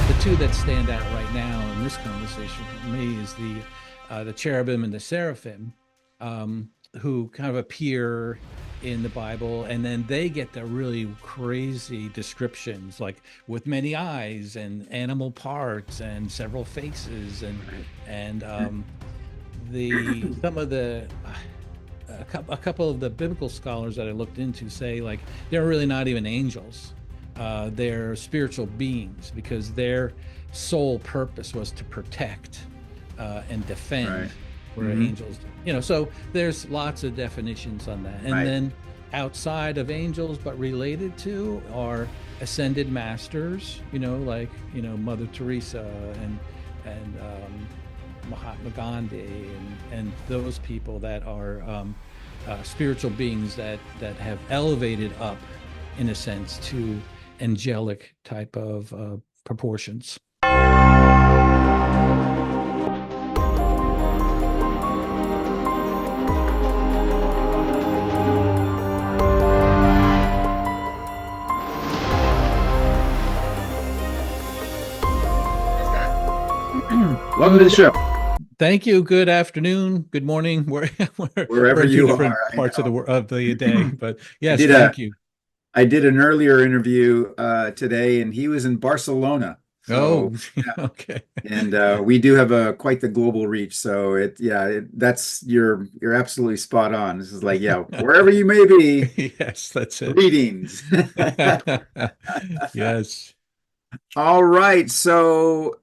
The two that stand out right now in this conversation for me is the cherubim and the seraphim, who kind of appear in the Bible, and then they get the really crazy descriptions, like with many eyes and animal parts and several faces, and the some of the a couple of the biblical scholars that I looked into say like they're really not even angels. They're spiritual beings because their sole purpose was to protect and defend, Right. where Hmm. angels, so there's lots of definitions on that. And Right. then outside of angels, but related to, are ascended masters, like, Mother Teresa and Mahatma Gandhi and those people that are spiritual beings that have elevated up, in a sense, to angelic type of proportions. Welcome to the show, Thank you. Good afternoon. Good morning. We're wherever in two you different are. I parts of the day, know. but I yes, did thank a you. I did an earlier interview today, and he was in Barcelona. Oh, So yeah, okay. and we do have a quite the global reach. So that's you're absolutely spot on. This is like, yeah, wherever you may be, Yes, that's it. greetings. Yes. All right, so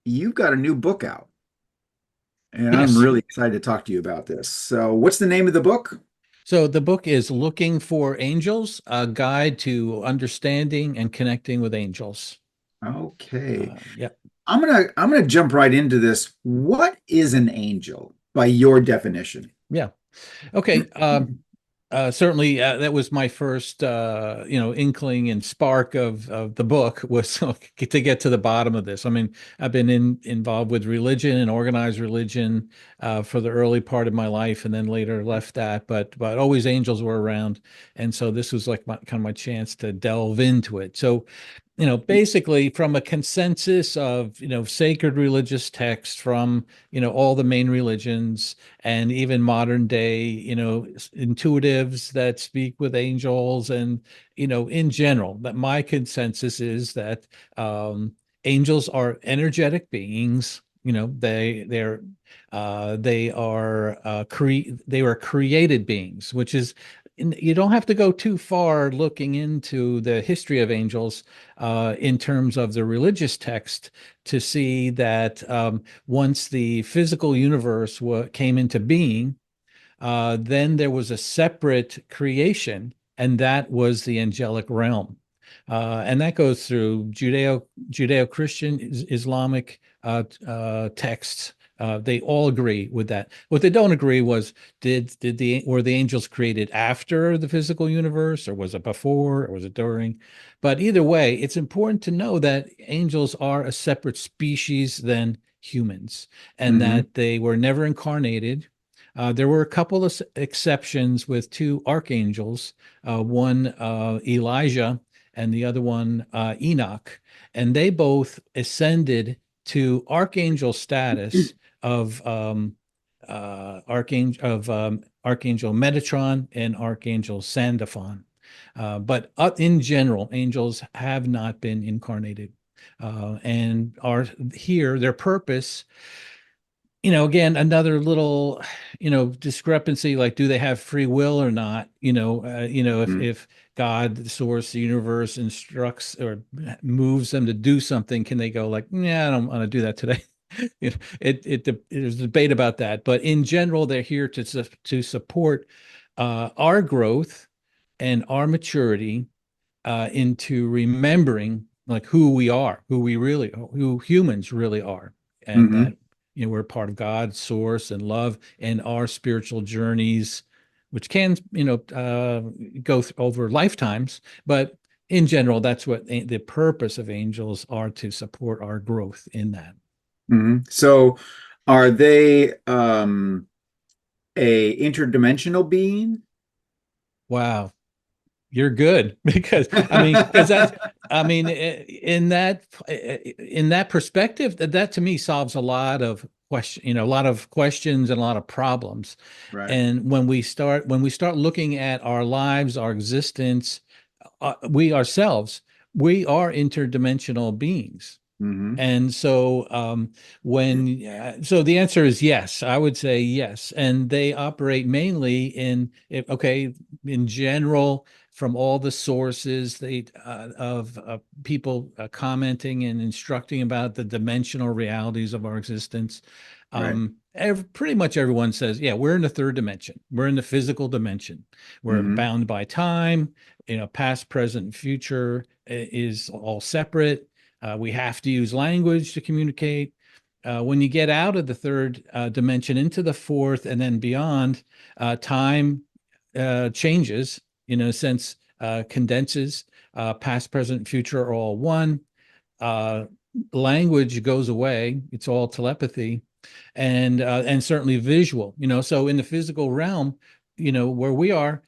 you've got a new book out, and I'm Yes. really excited to talk to you about this. So, what's the name of the book? So the book is Looking for Angels, a guide to understanding and connecting with angels. Okay. Yeah. I'm gonna jump right into this. What is an angel by your definition? Yeah. Okay. Certainly, that was my first, inkling and spark of the book, was to get to the bottom of this. I mean, I've been involved with religion and organized religion for the early part of my life, and then later left that. But always angels were around, and so this was like kind of my chance to delve into it. So, basically from a consensus of, sacred religious texts from, all the main religions, and even modern day, intuitives that speak with angels, and, in general, that my consensus is that angels are energetic beings. They are created beings, which is, you don't have to go too far looking into the history of angels in terms of the religious text to see that once the physical universe came into being, then there was a separate creation, and that was the angelic realm. And that goes through Judeo-Christian, Islamic texts. They all agree with that. What they don't agree was, were the angels created after the physical universe, or was it before, or was it during? But either way, it's important to know that angels are a separate species than humans, and Hmm. that they were never incarnated. There were a couple of exceptions with two archangels, one Elijah and the other one Enoch, and they both ascended to archangel status of Archangel Metatron and Archangel Sandalphon. But in general, angels have not been incarnated and are here. Their purpose, again, another little, discrepancy, like, do they have free will or not? If God, the source, the universe, instructs or moves them to do something, can they go like, yeah, I don't want to do that today? There's debate about that, but in general, they're here to support our growth and our maturity into remembering, like, who we are, who humans really are, and Hmm. that, we're part of God's source and love, and our spiritual journeys, which can, go over lifetimes, but in general, that's what the purpose of angels are, to support our growth in that. Hmm. So, are they a interdimensional being? Wow. you're good because I mean, because that's I mean, in that perspective, that to me solves a lot of a lot of questions and a lot of problems. Right. And when we start looking at our lives, our existence, we ourselves, we are interdimensional beings. Hmm. And so, so the answer is yes. I would say yes. And they operate mainly okay, in general, from all the sources of people commenting and instructing about the dimensional realities of our existence. Right. Pretty much everyone says, yeah, we're in the third dimension. We're in the physical dimension. We're Hmm. bound by time. Past, present, future is all separate. We have to use language to communicate. When you get out of the third dimension into the fourth and then beyond, time changes, sense condenses. Past, present, future are all one. Uh, Language goes away. It's all telepathy, and certainly visual. So in the physical realm, where we are,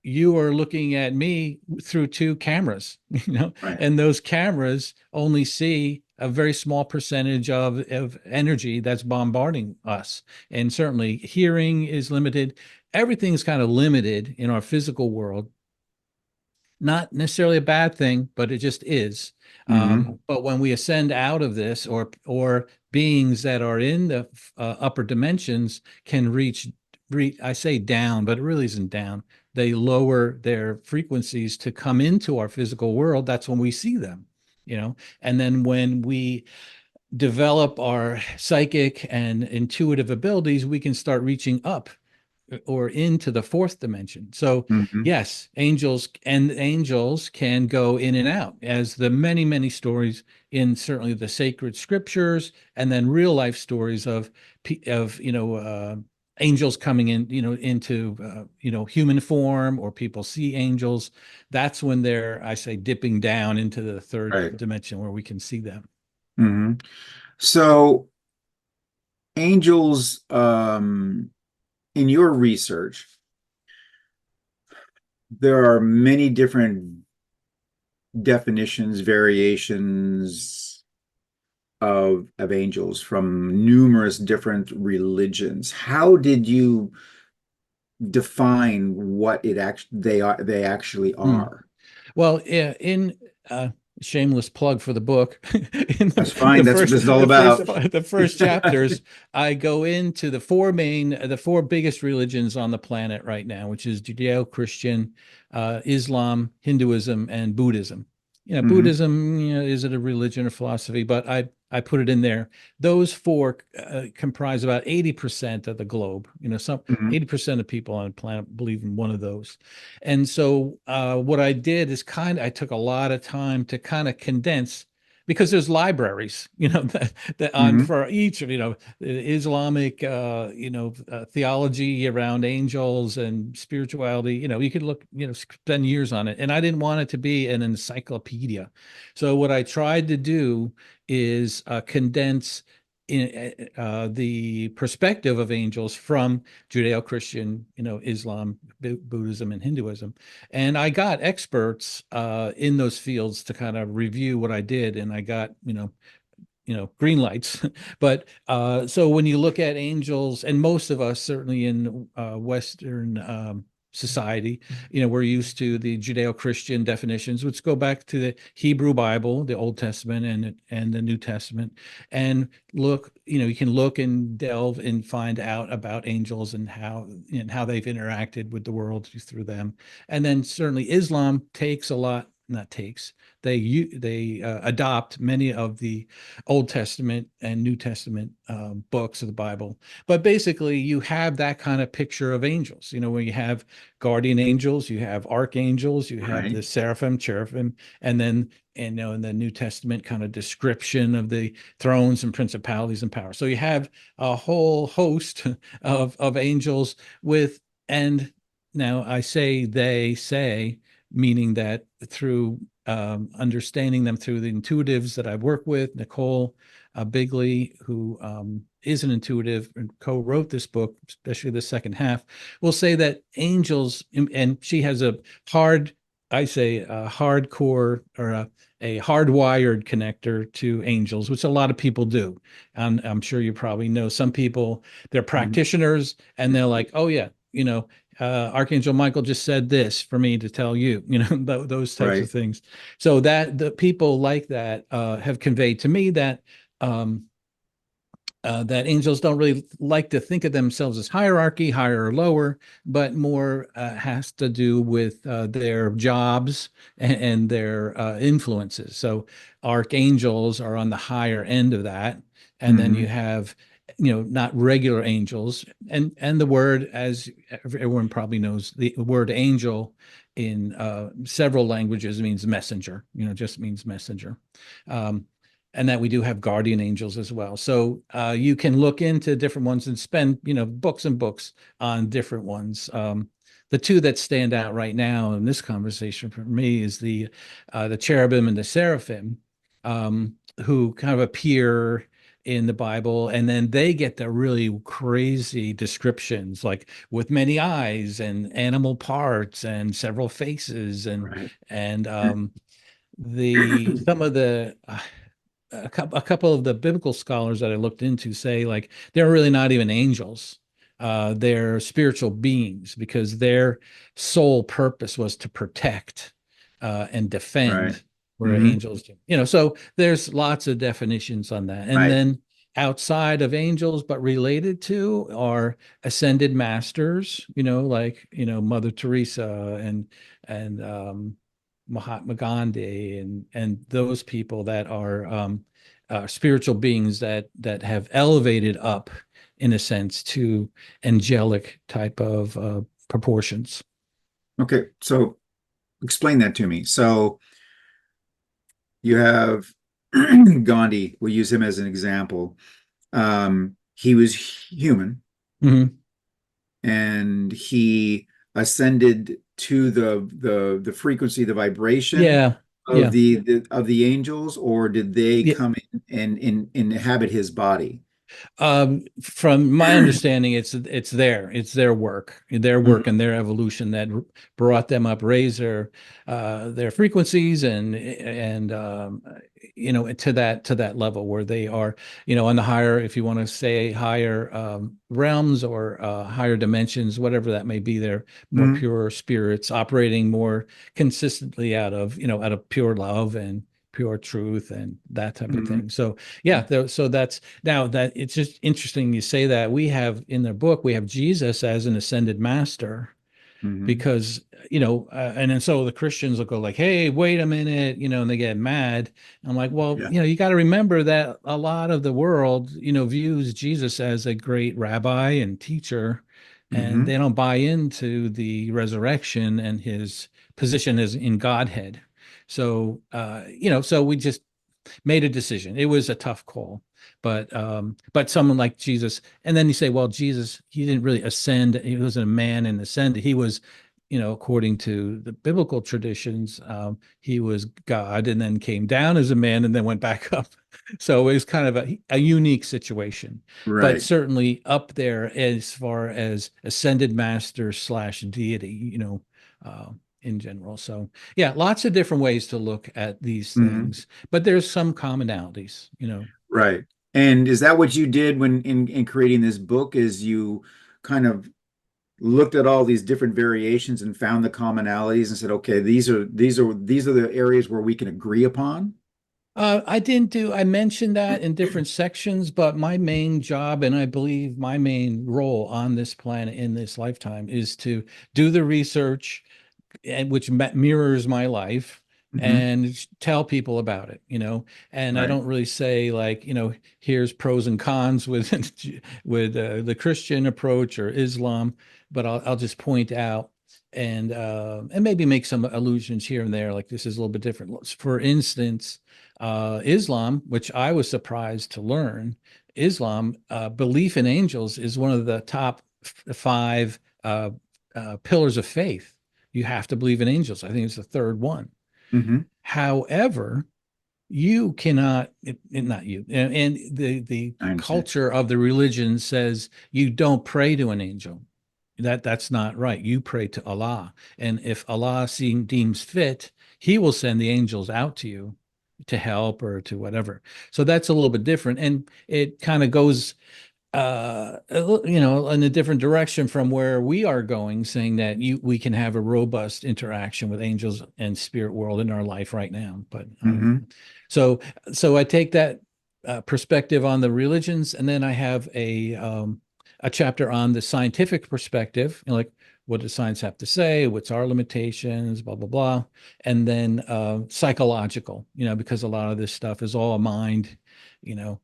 you are looking at me through two cameras, Right. and those cameras only see a very small percentage of energy that's bombarding us. And certainly hearing is limited. Everything's kind of limited in our physical world. Not necessarily a bad thing, but it just is. Hmm. But when we ascend out of this, or beings that are in the upper dimensions can I say down, but it really isn't down. They lower their frequencies to come into our physical world. That's when we see them, And then when we develop our psychic and intuitive abilities, we can start reaching up or into the fourth dimension. So Hmm. yes, angels can go in and out, as the many, many stories in certainly the sacred scriptures, and then real life stories of angels coming in, into human form, or people see angels. That's when they're, I say, dipping down into the third Right. dimension where we can see them. Hmm. So angels, in your research, there are many different definitions, variations of angels from numerous different religions. How did you define what they actually Hmm. are? Well, yeah, in shameless plug for the book, in That's fine. That's what this is all about. the first chapters, I go into the four biggest religions on the planet right now, which is Judeo-Christian, Islam, Hinduism, and Buddhism. Hmm. Buddhism, is it a religion or philosophy? But I put it in there. Those four comprise about 80% of the globe. Some Hmm. 80% of people on the planet believe in one of those. And so what I did is I took a lot of time to kind of condense, because there's libraries, that on Hmm. for each of, Islamic, theology around angels and spirituality. You could look, spend years on it. And I didn't want it to be an encyclopedia. So what I tried to do is condense the perspective of angels from Judeo-Christian, Islam, Buddhism, and Hinduism. And I got experts in those fields to kind of review what I did, and I got, green lights. But so when you look at angels, and most of us, certainly in Western society, we're used to the Judeo-Christian definitions, which go back to the Hebrew Bible, the Old Testament, and the New Testament. And look, you can look and delve and find out about angels and how they've interacted with the world through them. And then certainly Islam takes a lot, not takes, they adopt many of the Old Testament and New Testament books of the Bible. But basically, you have that kind of picture of angels, where you have guardian angels, you have archangels, you have Right. the seraphim, cherubim, and then, in the New Testament kind of description of the thrones and principalities and powers. So you have a whole host of angels and now I say they say, meaning that through understanding them through the intuitives that I've worked with, Nicole Bigley, who is an intuitive and co-wrote this book, especially the second half, will say that angels, and she has a hard I say a hardcore or a hardwired connector to angels, which a lot of people do. And I'm sure you probably know some people, they're Mhm. practitioners and they're like, oh, yeah, Archangel Michael just said this for me to tell you, those types of Right. things. So that the people like that have conveyed to me um, that angels don't really like to think of themselves as hierarchy, higher or lower, but more has to do with their jobs and their influences. So archangels are on the higher end of that, and then you Hmm. have, not regular angels, and the word, as everyone probably knows, the word angel in several languages means messenger. Just means messenger. Um, and that we do have guardian angels as well. So you can look into different ones and spend, books and books on different ones. The two that stand out right now in this conversation for me is the cherubim and the seraphim, who kind of appear in the Bible, and then they get the really crazy descriptions, like with many eyes and animal parts and several faces, Right. and the some of the a couple of the biblical scholars that I looked into say like they're really not even angels. They're spiritual beings because their sole purpose was to protect and Right. defend, where Hmm. angels do. So there's lots of definitions on that. And Right. then outside of angels, but related to, are ascended masters, like, Mother Teresa and Mahatma Gandhi and those people that are spiritual beings that have elevated up, in a sense, to angelic type of proportions. Okay. So explain that to me. So you have Gandhi, we'll use him as an example. He was human Mhm. and he ascended to the frequency, the vibration Yeah, of yeah. the angels, or did they Yeah, come in and inhabit his body? from my understanding, it's their work Mhm. and their evolution that brought them up, raised their frequencies and to that level where they are, on the higher, if you want to say higher realms or higher dimensions, whatever that may be. They're more Mhm. pure spirits operating more consistently out of pure love and pure truth and that type of Mhm. thing. So yeah, so that's now that it's just interesting you say that. We have in the book, we have Jesus as an ascended master Mhm. because, and then so the Christians will go like, hey, wait a minute, and they get mad. I'm like, well, Yeah. you got to remember that a lot of the world, views Jesus as a great rabbi and teacher, and Mhm. they don't buy into the resurrection and his position as in Godhead. So, so we just made a decision. It was a tough call, but someone like Jesus, and then you say, well, Jesus, he didn't really ascend. He wasn't a man and ascended. He was, according to the biblical traditions, he was God and then came down as a man and then went back up. So it was kind of a unique situation, but Right. certainly up there as far as ascended master slash deity, in general. So yeah, lots of different ways to look at these Mhm. things, but there's some commonalities. Right. And is that what you did when in creating this book, is you kind of looked at all these different variations and found the commonalities and said, okay, these are the areas where we can agree upon? I mentioned that in different sections, but my main job, and I believe my main role on this planet in this lifetime, is to do the research, and which mirrors my life, Hmm. and tell people about it. And I Right. don't really say like, here's pros and cons with with the Christian approach or Islam, but I'll just point out and maybe make some allusions here and there, like this is a little bit different. For instance, Islam, which I was surprised to learn, Islam, belief in angels is one of the top five pillars of faith. You have to believe in angels. I think it's the third one. Hmm. However, you cannot, not you, and the I understand. culture of the religion says you don't pray to an angel. That's not right. You pray to Allah. And if Allah deems fit, he will send the angels out to you to help or to whatever. So that's a little bit different. And it kind of goes in a different direction from where we are going, saying that we can have a robust interaction with angels and spirit world in our life right now. But Hmm. so so I take that perspective on the religions, and then I have a chapter on the scientific perspective, like what does science have to say, what's our limitations, blah blah blah, and then psychological, because a lot of this stuff is all mind, you know,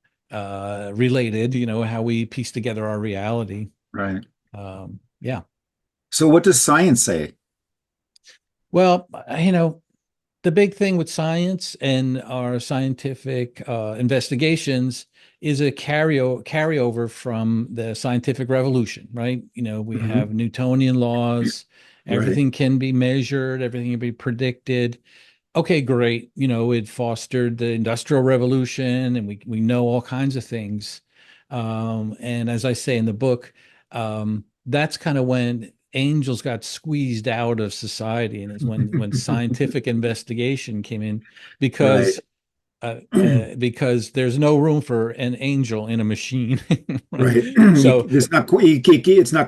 related, how we piece together our reality. Right. Yeah. So what does science say? Well, the big thing with science and our scientific investigations is a carryover from the scientific revolution, right? We have Hmm. Newtonian laws, Right. everything can be measured, everything can be predicted. Okay, great. It fostered the Industrial Revolution, and we know all kinds of things. And as I say in the book, that's kind of when angels got squeezed out of society, and is when scientific investigation came in, Right. because there's no room for an angel in a machine. Right? Right. So It's not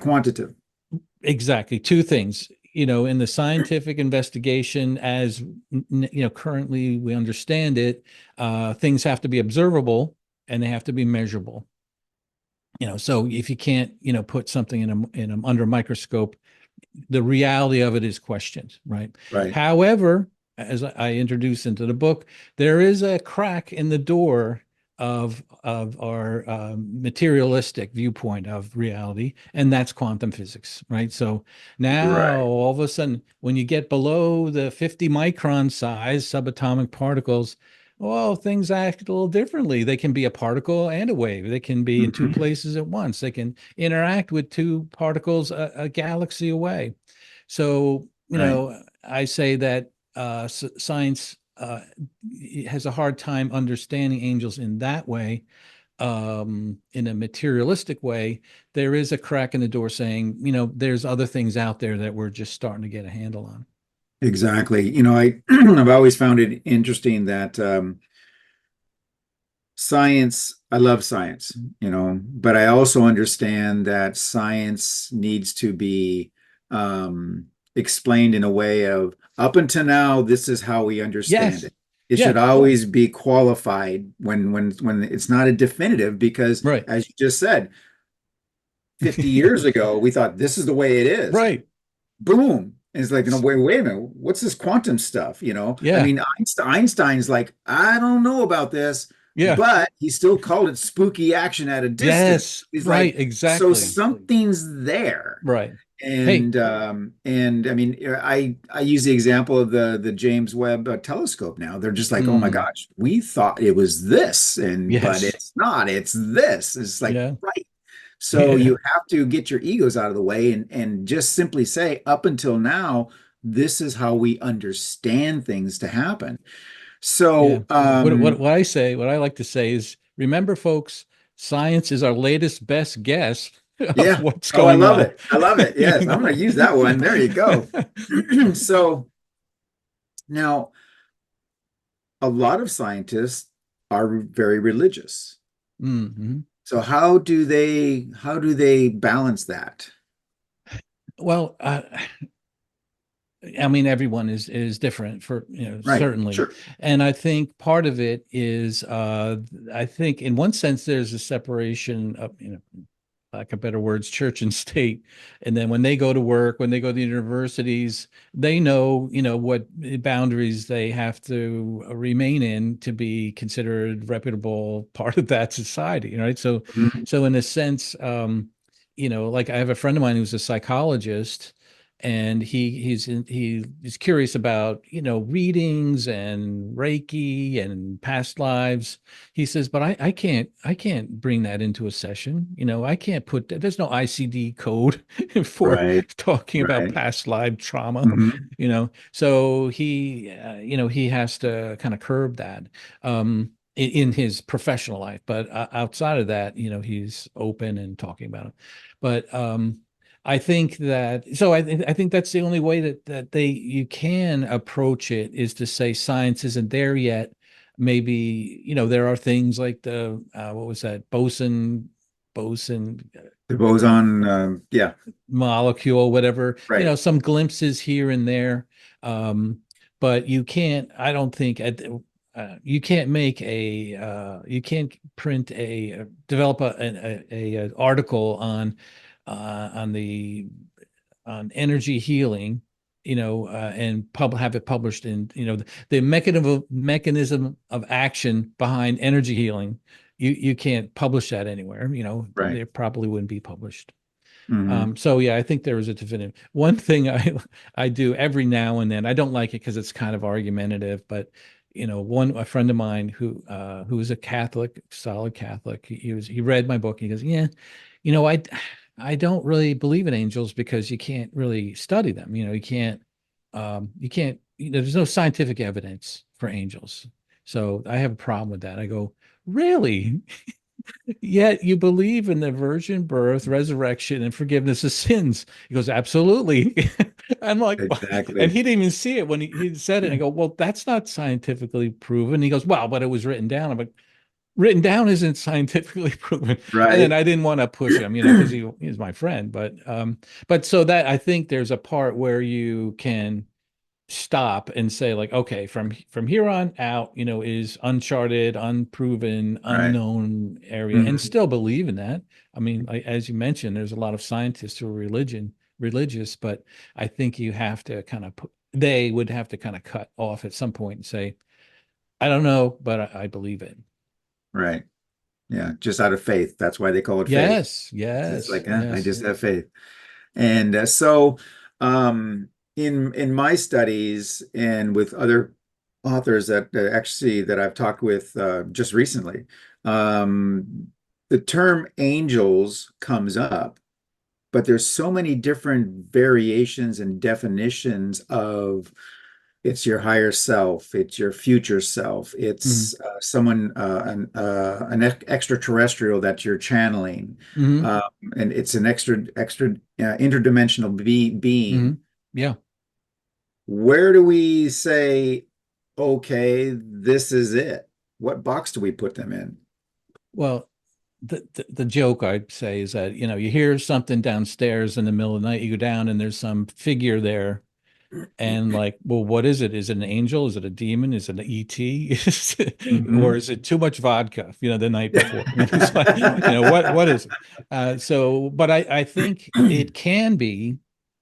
quantitative. exactly. Two things. In the scientific investigation, as currently we understand it, things have to be observable and they have to be measurable. So if you can't, put something under a microscope, the reality of it is questioned, right? Right. However, as I introduce into the book, there is a crack in the door of our materialistic viewpoint of reality, and that's quantum physics, right? So now Right. all of a sudden, when you get below the 50 micron size subatomic particles, well, things act a little differently. They can be a particle and a wave. They can be in two Hmm. places at once. They can interact with two particles a galaxy away. So, Right. I say that science has a hard time understanding angels in that way. In a materialistic way, there is a crack in the door saying, there's other things out there that we're just starting to get a handle on. Exactly. I've always found it interesting that science, I love science, but I also understand that science needs to be explained in a way of up until now, this is how we understand Yes. it. It should Yeah. always be qualified when it's not a definitive, because Right. as you just said, 50 years ago, we thought this is the way it is. Right. Boom. And it's like, wait a minute, what's this quantum stuff? I Yeah. mean, Einstein's like, I don't know about this, Yeah. but he still called it spooky action at a distance. Yes. He's Right. like, so Exactly. something's there. Right. Hey. And I mean, I use the example of the James Webb telescope now. They're just like, oh my Mm, gosh, we thought it was this, but yes. it's not, it's this. It's like, Yeah. right. So Yeah. you have to get your egos out of the way and just simply say, up until now, this is how we understand things to happen. Yeah. So, What I like to say is, remember, folks, science is our latest best guess of yeah. what's Oh, I going love on. it. I love it. You Yes, I'm going know? to use that one. There you go. So now, a lot of scientists are very religious. Mhm. So how do they balance that? Well, I mean, everyone is different for, Right. certainly. Sure. And I think part of it is, I think in one sense, there's a separation of, like a better words, church and state. And then when they go to work, when they go to universities, they know, what boundaries they have to remain in to be considered reputable part of that society, right? So, Mhm. so in a sense, like I have a friend of mine who's a psychologist, and he's curious about, readings and Reiki and past lives. He says, but I can't bring that into a session. I can't put that. There's no ICD code for Right. talking about Right. past life trauma. Mhm. So he has to kind of curb that in his professional life, but outside of that, he's open and talking about it. But I think that I think that's the only way that they you can approach it is to say science isn't there yet. Maybe, there are things like the what was that boson The boson, yeah, molecule, whatever, right, some glimpses here and there. Um, but you can't, I don't think, you can't make you can't print develop a article on the on energy healing, and have it published in, the mechanism of action behind energy healing. You can't publish that anywhere. right. They probably wouldn't be published. Hmm. So yeah, I think there is a definitive. One thing I do every now and then. I don't like it because it's kind of argumentative, but a friend of mine who was a Catholic, solid Catholic, he read my book. And he goes, yeah, you know, I I don't really believe in angels because you can't really study them. You can't. There's no scientific evidence for angels. So I have a problem with that. I go, really? Yet you believe in the virgin birth, resurrection, and forgiveness of sins. He goes, absolutely. I'm like, and Exactly. he didn't even see it when he said it. And I go, well, that's not scientifically proven. He goes, well, but it was written down. I'm like, written down isn't scientifically proven. And then Right. I didn't want to push him, because he's my friend. But so that I think there's a part where you can stop and say like, okay, from here on out, is uncharted, unproven, Right. unknown area, and Mhm. still believe in that. I mean, like, as you mentioned, there's a lot of scientists who are religious, but I think you have to kind of they would have to kind of cut off at some point and say, I don't know, but I believe it. Right. Yeah. Just out of faith. That's why they call it faith. Yes, It's yes, like, I yes. just have faith. And so, in my studies and with other authors that actually that I've talked with just recently, the term angels comes up, but there's so many different variations and definitions of it's your higher self, it's your future self, Hmm. it's someone extraterrestrial that you're channeling, Hmm. um, and it's an extra interdimensional Hmm. being. Yeah. Where do we say, okay, this is it? What box do we put them in? Well, the joke I'd say is that, you hear something downstairs in the middle of the night, you go down and there's some figure there, and like, well, what is it? Is it an angel? Is it a demon? Is it an ET? Or Hmm. is it too much vodka, the night before? It's like, what is it? But I think it can be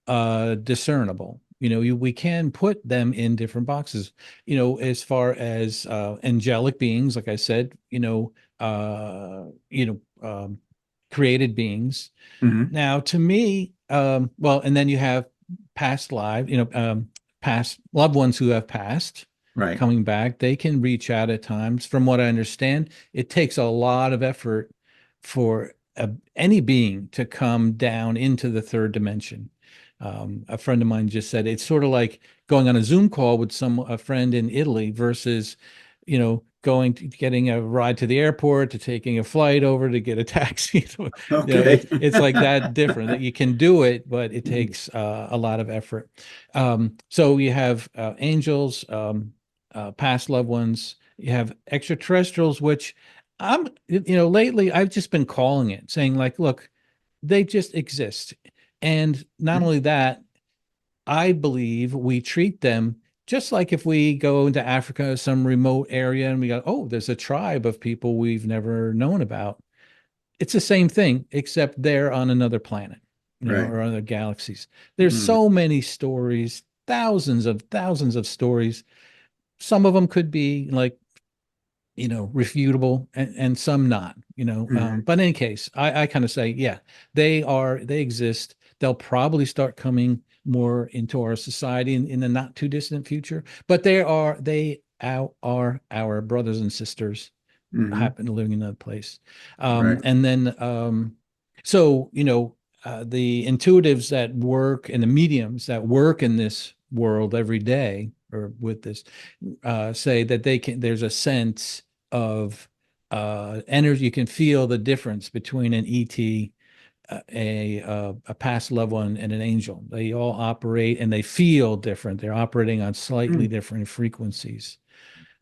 discernible. We can put them in different boxes, as far as angelic beings, like I said, created beings. Hmm. Now, to me, well, and then you have past past loved ones who have passed Right. coming back. They can reach out at times. From what I understand, it takes a lot of effort for any being to come down into the third dimension. A friend of mine just said it's sort of like going on a Zoom call with a friend in Italy versus, going to getting a ride to the airport, to taking a flight over to get a taxi. Okay. It's like that different, that you can do it, but it takes a lot of effort. So you have angels, past loved ones. You have extraterrestrials, which lately I've just been calling it, saying like, look, they just exist. And not only that, I believe we treat them just like if we go into Africa, some remote area, and we go, oh, there's a tribe of people we've never known about. It's the same thing, except they're on another planet, Right. or other galaxies. There's Mm. so many stories, thousands of stories. Some of them could be like, refutable, and some not, Mhm. but in any case, I kind of say, yeah, they exist. They'll probably start coming more into our society in the not too distant future, but they are our brothers and sisters Mhm. happen to living in another place. Right. And then so the intuitives that work and the mediums that work in this world every day, or with this, say that there's a sense of energy. You can feel the difference between an ET a past loved one and an angel. They all operate and they feel different. They're operating on slightly Mm. different frequencies.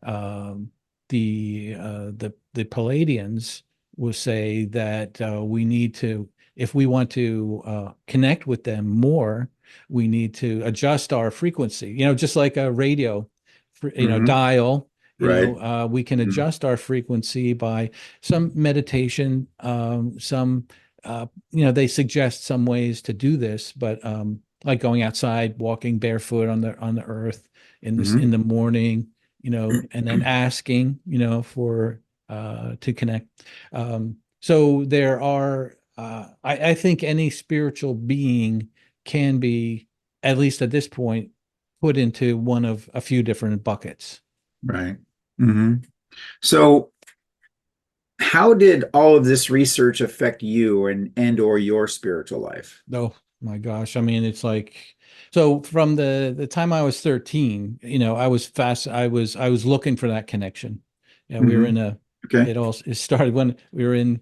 Um, the Palladians will say that we need to, if we want to connect with them more, we need to adjust our frequency. Just like a radio, Hmm. dial. Right. We can Mm. adjust our frequency by some meditation, some they suggest some ways to do this, but like going outside, walking barefoot on the earth in Hmm. the morning, and then asking, for to connect. So there are, I think any spiritual being can be, at least at this point, put into one of a few different buckets. Right. Hmm. So how did all of this research affect you and or your spiritual life? Oh my gosh. I mean, it's like, so from the time I was 13, I was looking for that connection. We were Hmm. in a, Okay. it started when we were in,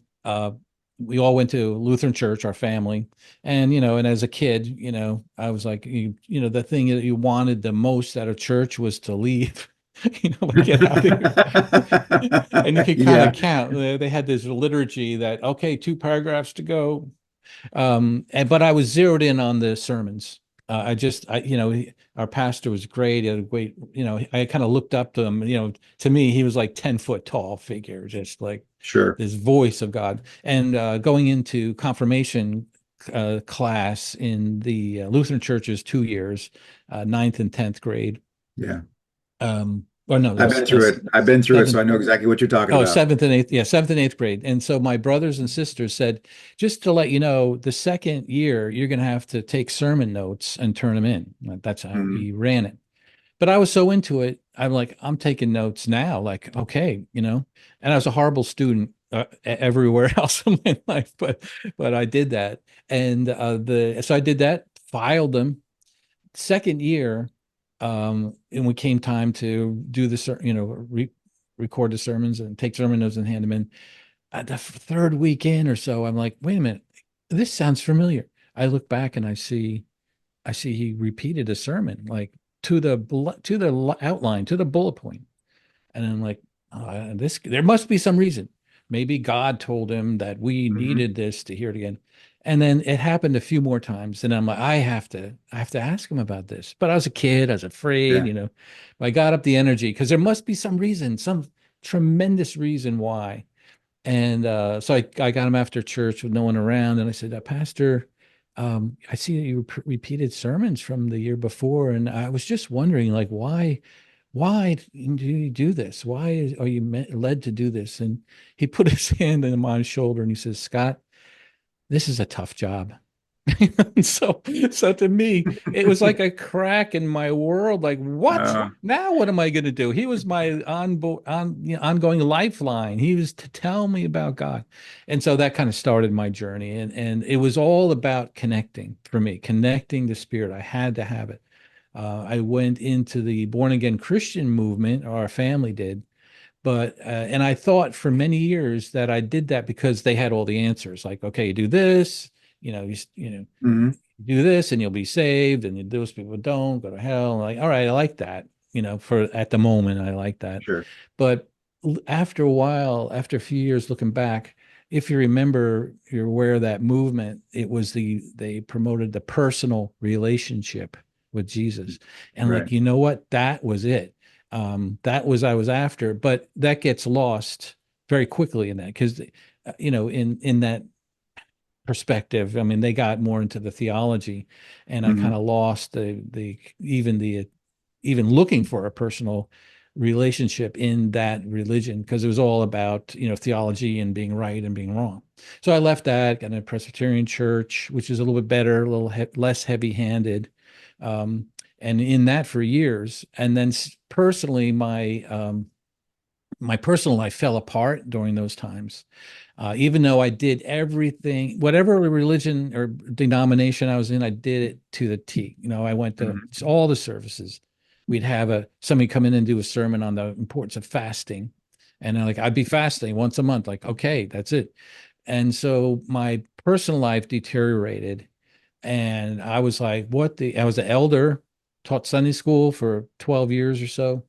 we all went to Lutheran church, our family. And as a kid, I was like, the thing that you wanted the most out of church was to leave, like get out of here. And you could kind of Yeah, count. They had this liturgy that, okay, 2 paragraphs to go, but I was zeroed in on the sermons. Our pastor was great. He had a great, I kind of looked up to him. To me, he was like 10 foot tall figure, just like sure. this voice of God. And going into confirmation class in the Lutheran churches 2 years, ninth and 10th grade. Yeah. Or no, it I've was been through it. I've been through it, so seventh. I know exactly what you're talking Oh, about. seventh and eighth. Yeah, seventh and eighth grade. And so my brothers and sisters said, just to let you know, the second year, you're going to have to take sermon notes and turn them in. Like, that's how Hmm. he ran it. But I was so into it. I'm like, I'm taking notes now. Like, okay, and I was a horrible student everywhere else in my life, but I did that. And so I did that, filed them. Second year, and we came time to do the record the sermons and take sermon notes and hand them in. At the third weekend or so, I'm like, wait a minute, this sounds familiar. I look back and I see he repeated a sermon, like to the outline, to the bullet point. And I'm like, this, there must be some reason. Maybe God told him that we Hmm. needed this to hear it again. And then it happened a few more times. And I'm like, I have to ask him about this. But I was a kid, I was afraid, Yeah. I got up the energy because there must be some reason, some tremendous reason why. And so I got him after church with no one around. And I said, Pastor, I see that you repeated sermons from the year before. And I was just wondering, like, why do you do this? Are you led to do this? And he put his hand on my shoulder and he says, Scott, this is a tough job. So to me, it was like a crack in my world. Like, what? Uh, Now what am I going to do? He was my ongoing lifeline. He was to tell me about God. And so that kind of started my journey. And it was all about connecting for me, connecting the spirit. I had to have it. I went into the born again Christian movement, or our family did, but and I thought for many years that I did that because they had all the answers. Like, okay, you do this, mhm. do this, and you'll be saved, and those people don't go to hell. Like, all right, I like that. For at the moment, I like that. Sure. But after a while, after a few years looking back, if you remember, you're aware of that movement. It was they promoted the personal relationship with Jesus. And like, Right. you know what? That was it. That was I was after, but that gets lost very quickly in that because in that perspective, I mean, they got more into the theology, and I kind Hmm. of lost even looking for a personal relationship in that religion because it was all about theology and being right and being wrong. So I left that, got in a Presbyterian church, which is a little bit better, a little less heavy-handed, um, and in that for years. And then personally, my personal life fell apart during those times. Even though I did everything, whatever religion or denomination I was in, I did it to the T. I went to Hmm. all the services. We'd have somebody come in and do a sermon on the importance of fasting. And like I'd be fasting once a month, like, okay, that's it. And so my personal life deteriorated. And I was like, what the, I was an elder, taught Sunday school for 12 years or so.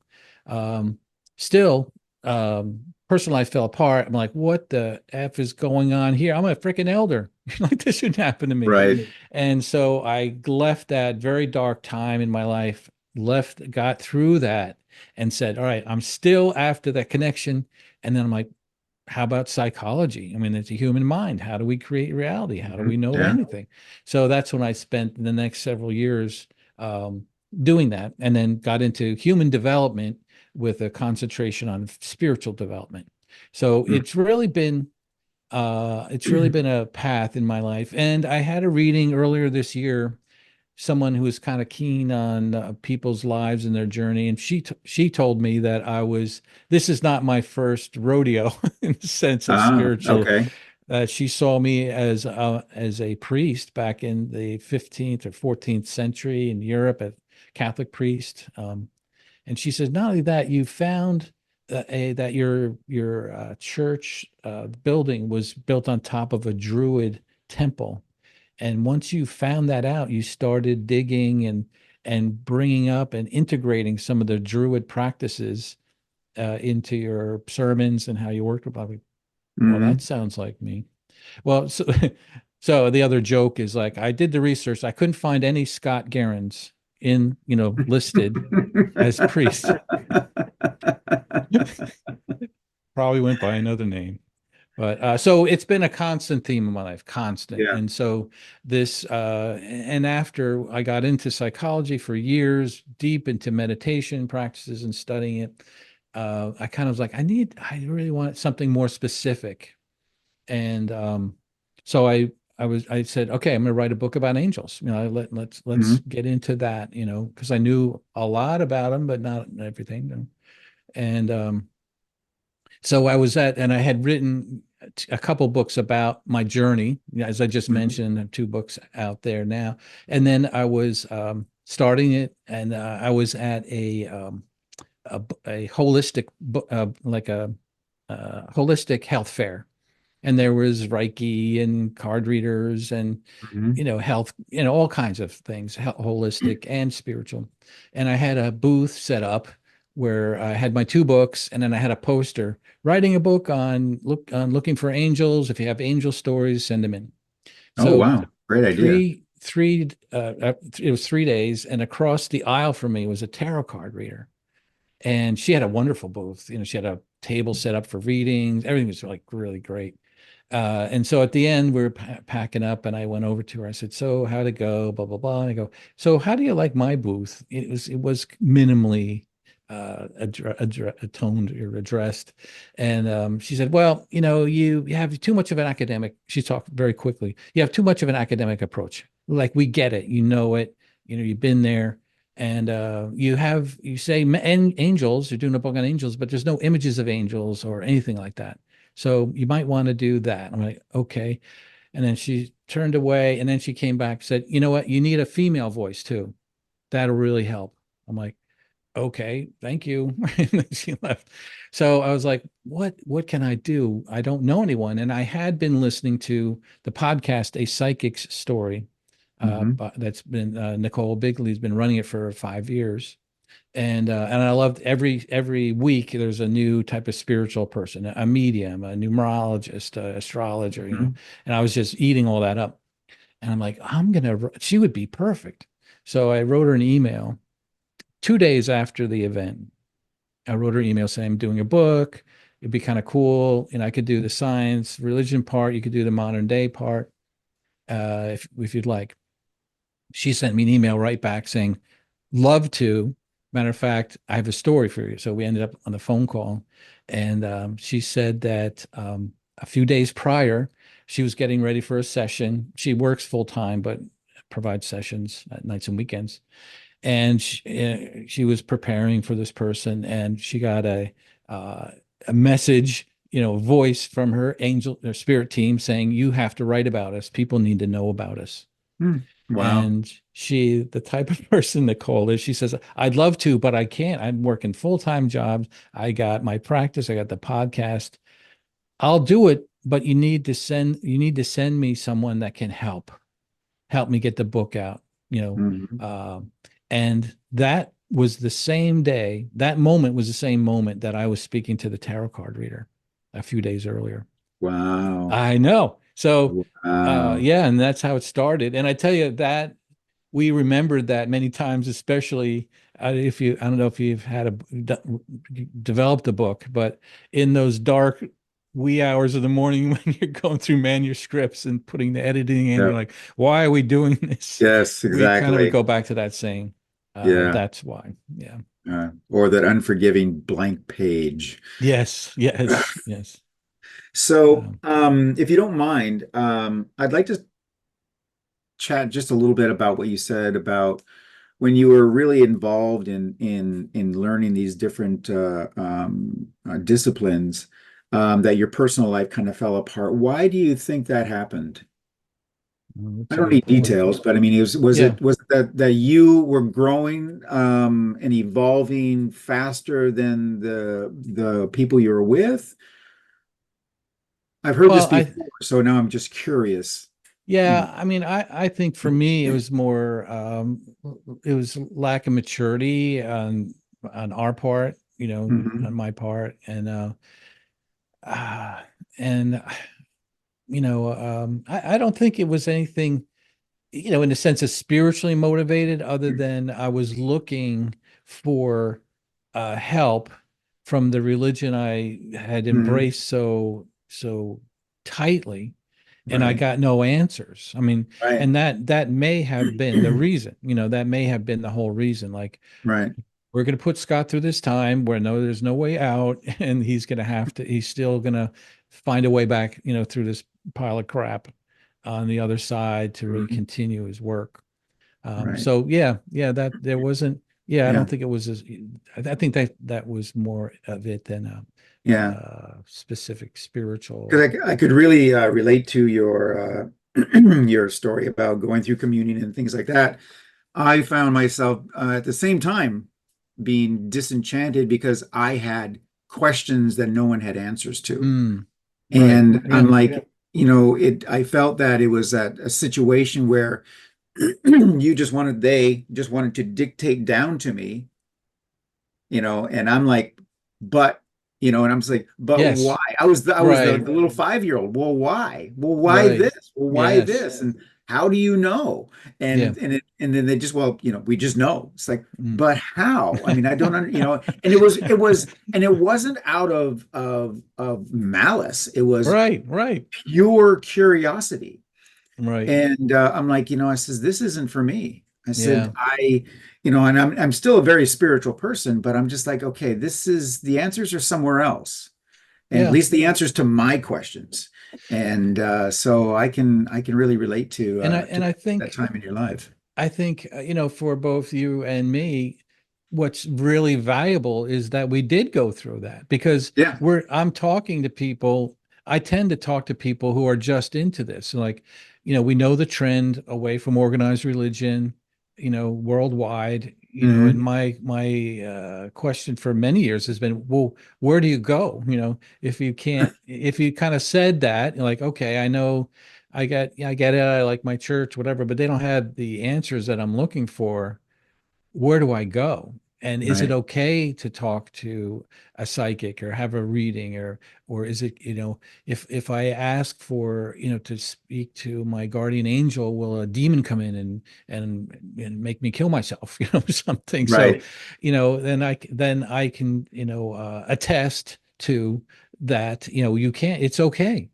Um, Still, personal life fell apart. I'm like, what the F is going on here? I'm a freaking elder. Like, this shouldn't happen to me. Right. And so I left that very dark time in my life, got through that and said, all right, I'm still after that connection. And then I'm like, how about psychology? I mean, it's a human mind. How do we create reality? How do we know Yeah. anything? So that's when I spent the next several years um, doing that, and then got into human development with a concentration on spiritual development. So it's really been a path in my life. And I had a reading earlier this year, someone who was kind of keen on people's lives and their journey, and she told me that this is not my first rodeo in the sense of Ah, spiritual. okay. She saw me as a priest back in the 15th or 14th century in Europe, a Catholic priest. And she said, not only that, you found that your church building was built on top of a Druid temple. And once you found that out, you started digging and bringing up and integrating some of the Druid practices into your sermons and how you worked with people. Well, that Hmm. sounds like me. Well, so so the other joke is like I did the research. I couldn't find any Scott Guerins listed as priests. Probably went by another name. But so it's been a constant theme of my life, constant. Yeah. And so and after I got into psychology for years, deep into meditation practices and studying it, I kind of was like, I really want something more specific. And so I said, okay, I'm going to write a book about angels. Let's Hmm. get into that, because I knew a lot about them, but not everything. And so and I had written a couple books about my journey, as I just Hmm. mentioned, I have two books out there now. And then I was starting it, and I was at a holistic, like a holistic health fair, and there was Reiki and card readers and Hmm. health, all kinds of things, holistic and spiritual. And I had a booth set up where I had my two books, and then I had a poster writing a book on looking for angels. If you have angel stories, send them in. Oh, So wow. Great idea. it was 3 days, and across the aisle from me was a tarot card reader, and she had a wonderful booth. She had a table set up for readings. Everything was like really great. And so at the end, we were packing up, and I went over to her. I said, "So how'd it go?" Blah blah blah. And I go, "So how do you like my booth?" It was minimally atoned or addressed, and she said, "Well, you have too much of an academic." She talked very quickly. You have too much of an academic approach. Like, we get it, you know it, you've been there, and you say angels. You're doing a book on angels, but there's no images of angels or anything like that. So you might want to do that. I'm like, okay. And then she turned away, and then she came back and said, you know what? You need a female voice too. That'll really help. I'm like, okay, thank you. And then she left. So I was like, what can I do? I don't know anyone. And I had been listening to the podcast, A Psychic's Story. Hmm. That's been Nicole Bigley's been running it for 5 years, and I loved every week there's a new type of spiritual person, a medium, a numerologist, a astrologer, Hmm. and I was just eating all that up. And I'm like, she would be perfect. So I wrote her an email 2 days after the event. I wrote her an email saying, I'm doing a book. It'd be kind of cool. And I could do the science, religion part. You could do the modern day part, if you'd like. She sent me an email right back saying, love to. Matter of fact, I have a story for you. So we ended up on the phone call, and she said that a few days prior, she was getting ready for a session. She works full time, but provides sessions at nights and weekends. And she was preparing for this person, and she got a message, voice from her spirit team saying, "You have to write about us. People need to know about us." Wow. And the type of person that called is, she says, I'd love to, but I can't. I'm working full-time jobs. I got my practice. I got the podcast. I'll do it, but you need to send me someone that can help me get the book out, you know. Hmm. Um, and that was the same day, that moment was the same moment that I was speaking to the tarot card reader a few days earlier. Wow. I know. So, Wow. yeah, and that's how it started. And I tell you that we remembered that many times, especially if you, I don't know if you've had developed a book, but in those dark wee hours of the morning when you're going through manuscripts and putting the editing in, Yeah. you're like, why are we doing this? Yes, We kind of would exactly. go back to that saying, Yeah. that's why. Yeah. Or that unforgiving blank page. Yes. Yes. Yes. So, Um, if you don't mind, I'd like to chat just a little bit about what you said about when you were really involved in learning these different disciplines, that your personal life kind of fell apart. Why do you think that happened? I that's a don't good need point. details, but I mean, Yeah. was it that you were growing and evolving faster than the people you were with? I've heard this Well, before, so now I'm just curious. You know. yeah, I mean, I think for me it was more it was lack of maturity on our part, you know, on Hmm. my part, uh and you know, I don't think it was anything, you know, in the sense of spiritually motivated, other than I was looking for help from the religion I had Hmm. embraced so tightly, and I Right, got no answers. I mean, right, and that may have been the reason, you know, that may have been the whole reason. Like, right. we're going to put Scott through this time where no, there's no way out, and he's still going to find a way back, you know, through this pile of crap on the other side to really Mhm. continue his work. Right. So yeah, yeah, that there wasn't, yeah, I Yeah. don't think it was as, I think that was more of it than a, Yeah. specific spiritual. Because I could really relate to your your story about going through communion and things like that. I found myself at the same time being disenchanted because I had questions that no one had answers to. Mm, right. And I'm Yeah. like, I felt that it was a situation where they just wanted to dictate down to me, and I'm like, but, and I'm just like, but why? Yes. I was Right. the little 5-year-old. Well, why? Well, why Right. this? Well, why Yes. this? And how do you know? Yeah. And then they just, well, we just know. It's like, Mm. but how? I mean, I don't, and it wasn't out of malice. It was Right. Right. pure curiosity. Right. And I'm like, I says, this isn't for me. I said, Yeah. and I'm still a very spiritual person, but I'm just like, okay, the answers are somewhere else, and at Yeah. least the answers to my questions. And so I can really relate to And I that think time in your life. you know, for both you and me, what's really valuable is that we did go through that, because Yeah. I'm talking to people. I tend to talk to people who are just into this. Like, you know, we know the trend away from organized religion, you know, worldwide, you know, and Hmm. my question for many years has been, well, where do you go? You know, if you kind of said that, you're like, okay, I know I get it. I like my church, whatever, but they don't have the answers that I'm looking for. Where do I go? And is it Right. okay to talk to a psychic or have a reading, or is it, you know, if I ask for, you know, to speak to my guardian angel, will a demon come in and make me kill myself, you know, something. So, Right. you know, then I can, you know, attest to that, you know, you can't, it's okay.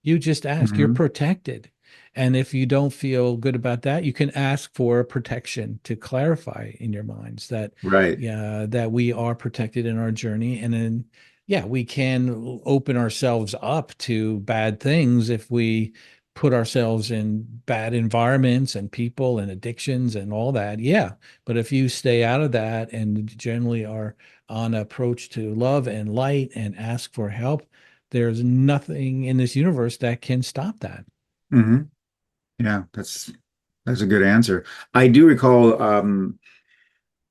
You just ask, you're Hmm. protected. And if you don't feel good about that, you can ask for protection to clarify in your minds that, Right. yeah, that we are protected in our journey. And then, yeah, we can open ourselves up to bad things if we put ourselves in bad environments and people and addictions and all that. Yeah. But if you stay out of that and generally are on approach to love and light and ask for help, there's nothing in this universe that can stop that. Hmm. Yeah, that's a good answer. I do recall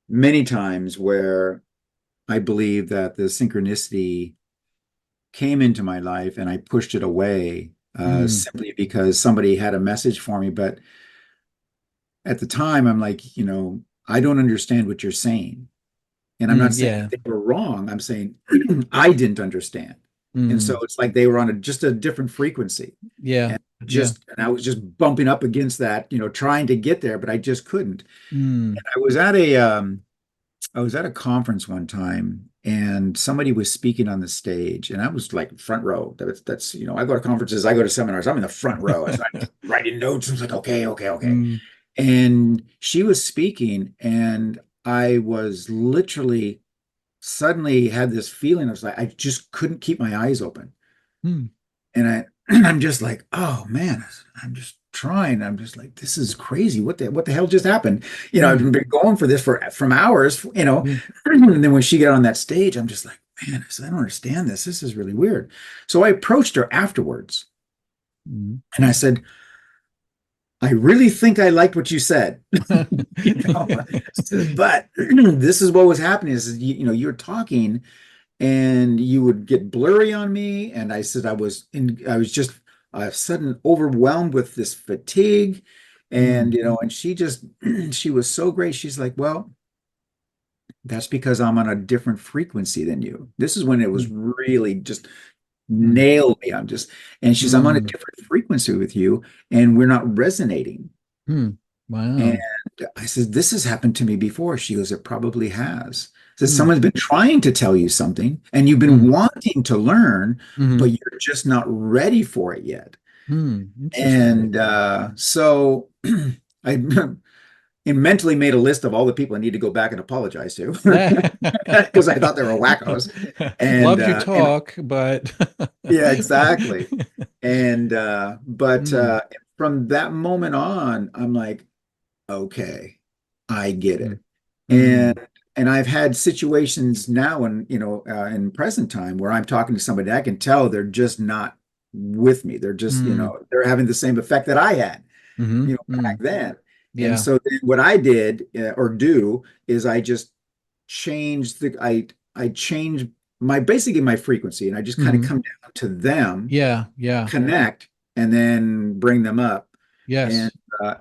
many times where I believe that the synchronicity came into my life and I pushed it away Mm, simply because somebody had a message for me. But at the time, I'm like, I don't understand what you're saying. And I'm not saying yeah. that they were wrong. I'm saying I didn't understand. And so Mm, it's like they were on just a different frequency. yeah. Yeah. And I was just bumping up against that, trying to get there, but I just couldn't. Mm, I was at a conference one time and somebody was speaking on the stage and I was like front row. I go to conferences, I go to seminars, I'm in the front row. So I'm writing notes. I was like, okay, okay, okay. mm, And she was speaking and I was literally suddenly had this feeling. I was like, I just couldn't keep my eyes open. mm, And I'm just like, oh man, I'm just trying. I'm just like, this is crazy. What the hell just happened? I've mm, been going for this from hours. yeah. And then when she got on that stage, I'm just like, man, I don't understand this. This is really weird. So I approached her afterwards Mm. and I said, I really think I liked what you said. you know, but this is what was happening is you're talking and you would get blurry on me. And I said I was just sudden overwhelmed with this fatigue. And Mm, and she just she was so great. She's like, well, that's because I'm on a different frequency than you. This is when it was mm, really just mm, nailed me. I'm on a mm, different frequency with you, and we're not resonating. mm. And Wow. I said, this has happened to me before. She goes, it probably has. That Mm, someone's been trying to tell you something and you've been mm, wanting to learn, but mm, you're just not ready for it yet. mm. Interesting. And so I mentally made a list of all the people I need to go back and apologize to because I thought they were wackos. And Loved your talk, but yeah, exactly. And but mm, from that moment on, I'm like, okay, I get mm, it. mm, And I've had situations now in present time where I'm talking to somebody, I can tell they're just not with me. They're just, mm, they're having the same effect that I had, mm, back mm. then. And Yeah. so then what I did or do is I just changed I changed basically my frequency and I just kind of Mm. come down to them, Yeah. Yeah. connect, and then bring them up. And Yes.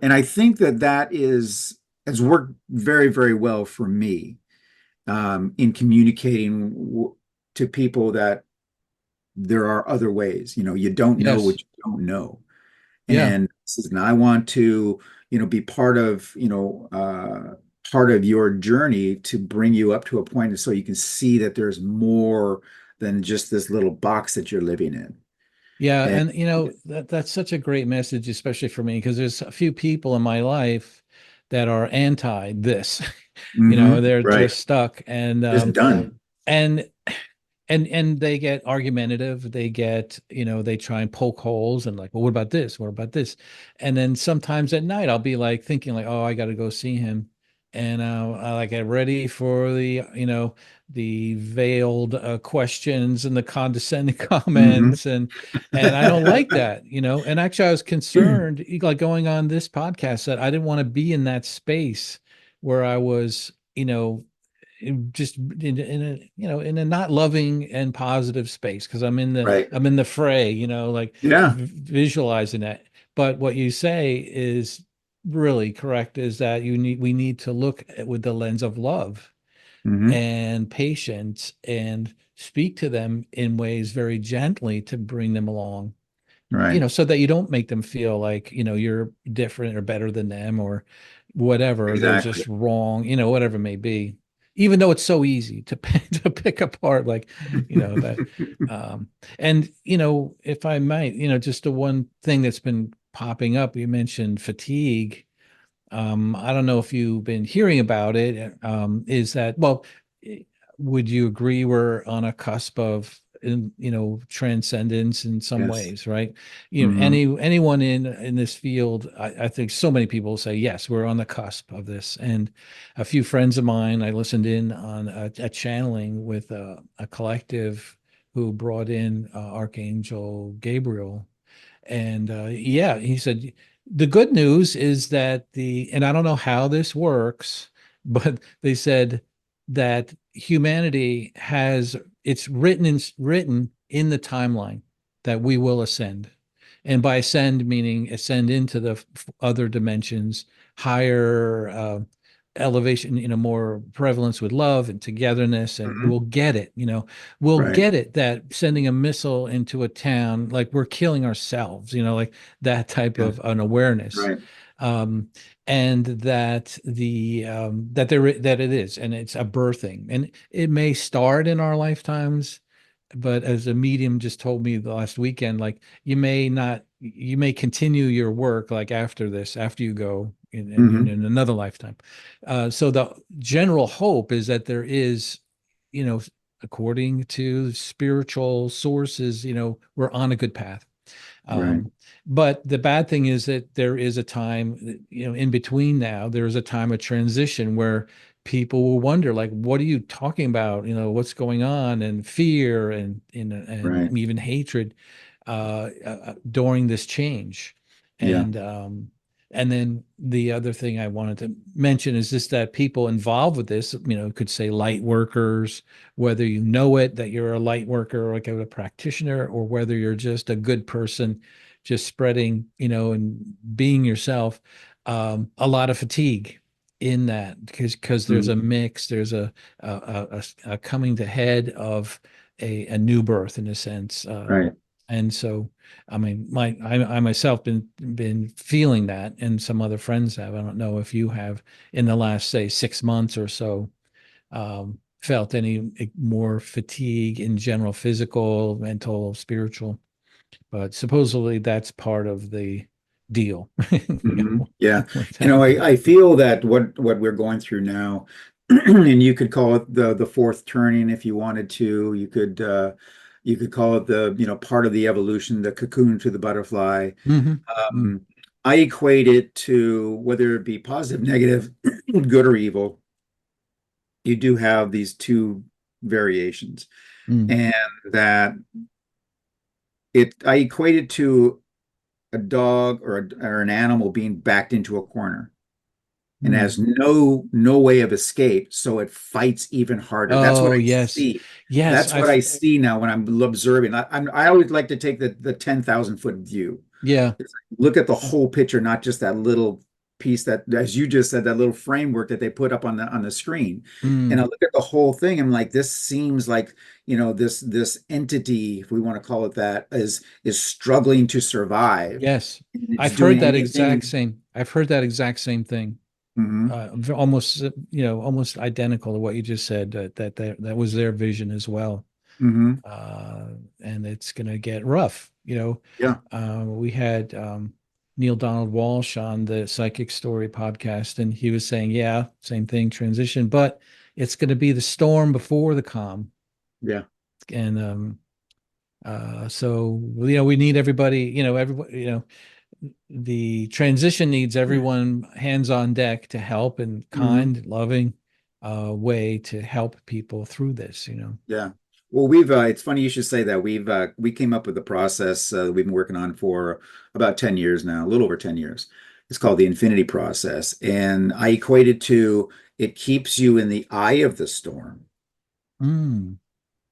I think that has worked very, very well for me in communicating to people that there are other ways. You don't know Yes. what you don't know, Yeah. and I want to, be part of your journey to bring you up to a point so you can see that there's more than just this little box that you're living in. Yeah, And and that's such a great message, especially for me, because there's a few people in my life that are anti this. They're right, stuck, just done. and and they get argumentative. They get, they try and poke holes and like, well, what about this? What about this? And then sometimes at night I'll be like thinking like, oh, I got to go see him, and I like get ready for the veiled questions and the condescending Hmm. comments, and I don't like that. And actually I was concerned like going on this podcast that I didn't want to be in that space where I was, just in a in a not loving and positive space, because Right. I'm in the fray, like Yeah. visualizing that. But what you say is really correct, is that we need to look with the lens of love Hmm. and patience and speak to them in ways very gently to bring them along, Right. so that you don't make them feel like, you're different or better than them or whatever, they're Exactly. just wrong, whatever it may be. Even though it's so easy to to pick apart, like, that. Um, and, if I might, just the one thing that's been popping up, you mentioned fatigue. I don't know if you've been hearing about it. Is that, well, eh, would you agree we're on a cusp of, transcendence in some Yes. ways, right? Hmm. Anyone in this field, I think so many people say, yes, we're on the cusp of this. And a few friends of mine, I listened in on a channeling with a collective who brought in Archangel Gabriel, and yeah, he said the good news is that and I don't know how this works, but they said that humanity has it's written in the timeline that we will ascend. And by ascend, meaning ascend into the other dimensions, higher elevation, more prevalence with love and togetherness, and Hmm. we'll get it. We'll Right. get it that sending a missile into a town, like we're killing ourselves. Like that type Yeah. of an awareness. Right. Um, and that that it is, and it's a birthing, and it may start in our lifetimes, but as a medium just told me the last weekend, like you may continue your work like after this, after you go Hmm. in another lifetime. So the general hope is that there is, you know, according to spiritual sources, we're on a good path. Right. But the bad thing is that there is a time, in between now, there's a time of transition where people will wonder, like, what are you talking about? What's going on, and fear Right. and even hatred during this change. Yeah. And then the other thing I wanted to mention is just that people involved with this, could say light workers, whether you know it, that you're a light worker, like a practitioner, or whether you're just a good person, just spreading, and being yourself, a lot of fatigue in that, because there's a Mhm. mix, there's a coming to head of a new birth in a sense. Right. And so, I mean, I myself been feeling that, and some other friends have. I don't know if you have in the last, say, 6 months or so, felt any more fatigue in general, physical, mental, spiritual, but supposedly that's part of the deal. Hmm. Yeah. What's happening. I feel that what we're going through now, and you could call it the fourth turning if you wanted to. You could call it the, part of the evolution, the cocoon to the butterfly. Hmm. Mm. Um, I equate it to whether it be positive, negative, good or evil. You do have these two variations, Mm. and that I equate it to a dog or an animal being backed into a corner and Mm. has no way of escape, so it fights even harder. That's what Oh, I yes. see. Yes, That's what I've I see now when I'm observing. I always like to take the 10,000 foot view. yeah. It's like, look at the whole picture, not just that little piece that, as you just said, that little framework that they put up on the screen. And I Mm. look at the whole thing. I'm like, this seems like, this entity, if we want to call it that, is struggling to survive. Yes. And it's I've doing heard that exact anything. same. I've heard that exact same thing. Mhm. Almost, almost identical to what you just said. That was their vision as well. Hmm. uh, and it's going to get rough. Yeah. We had Neil Donald Walsh on the Psychic Story podcast, and he was saying, yeah, same thing, transition, but it's going to be the storm before the calm. Yeah. And so, we need everybody, everybody, the transition needs everyone hands on deck to help in Hmm. kind, loving way to help people through this. Yeah. Well, it's funny you should say that. We came up with a process that we've been working on for about 10 years now, a little over 10 years. It's called the infinity process. And I equate it to, it keeps you in the eye of the storm. Mm.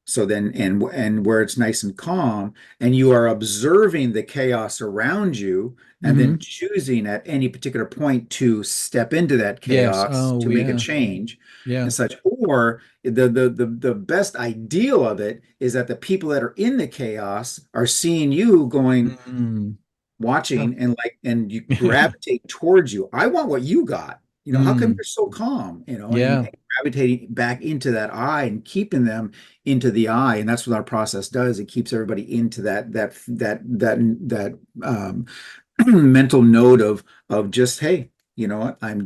So then, and where it's nice and calm, and you are observing the chaos around you, and then Hmm. choosing at any particular point to step into that Yes. chaos Oh, to make a yeah. change Yeah. and such. Or the best ideal of it is that the people that are in the chaos are seeing you going, Mm. Oh. watching, and you gravitate towards you. I want what you got. How come Mm. you're so calm? And Yeah. gravitating back into that eye and keeping them into the eye. And that's what our process does. It keeps everybody into that mental note of just, hey, you know what? I'm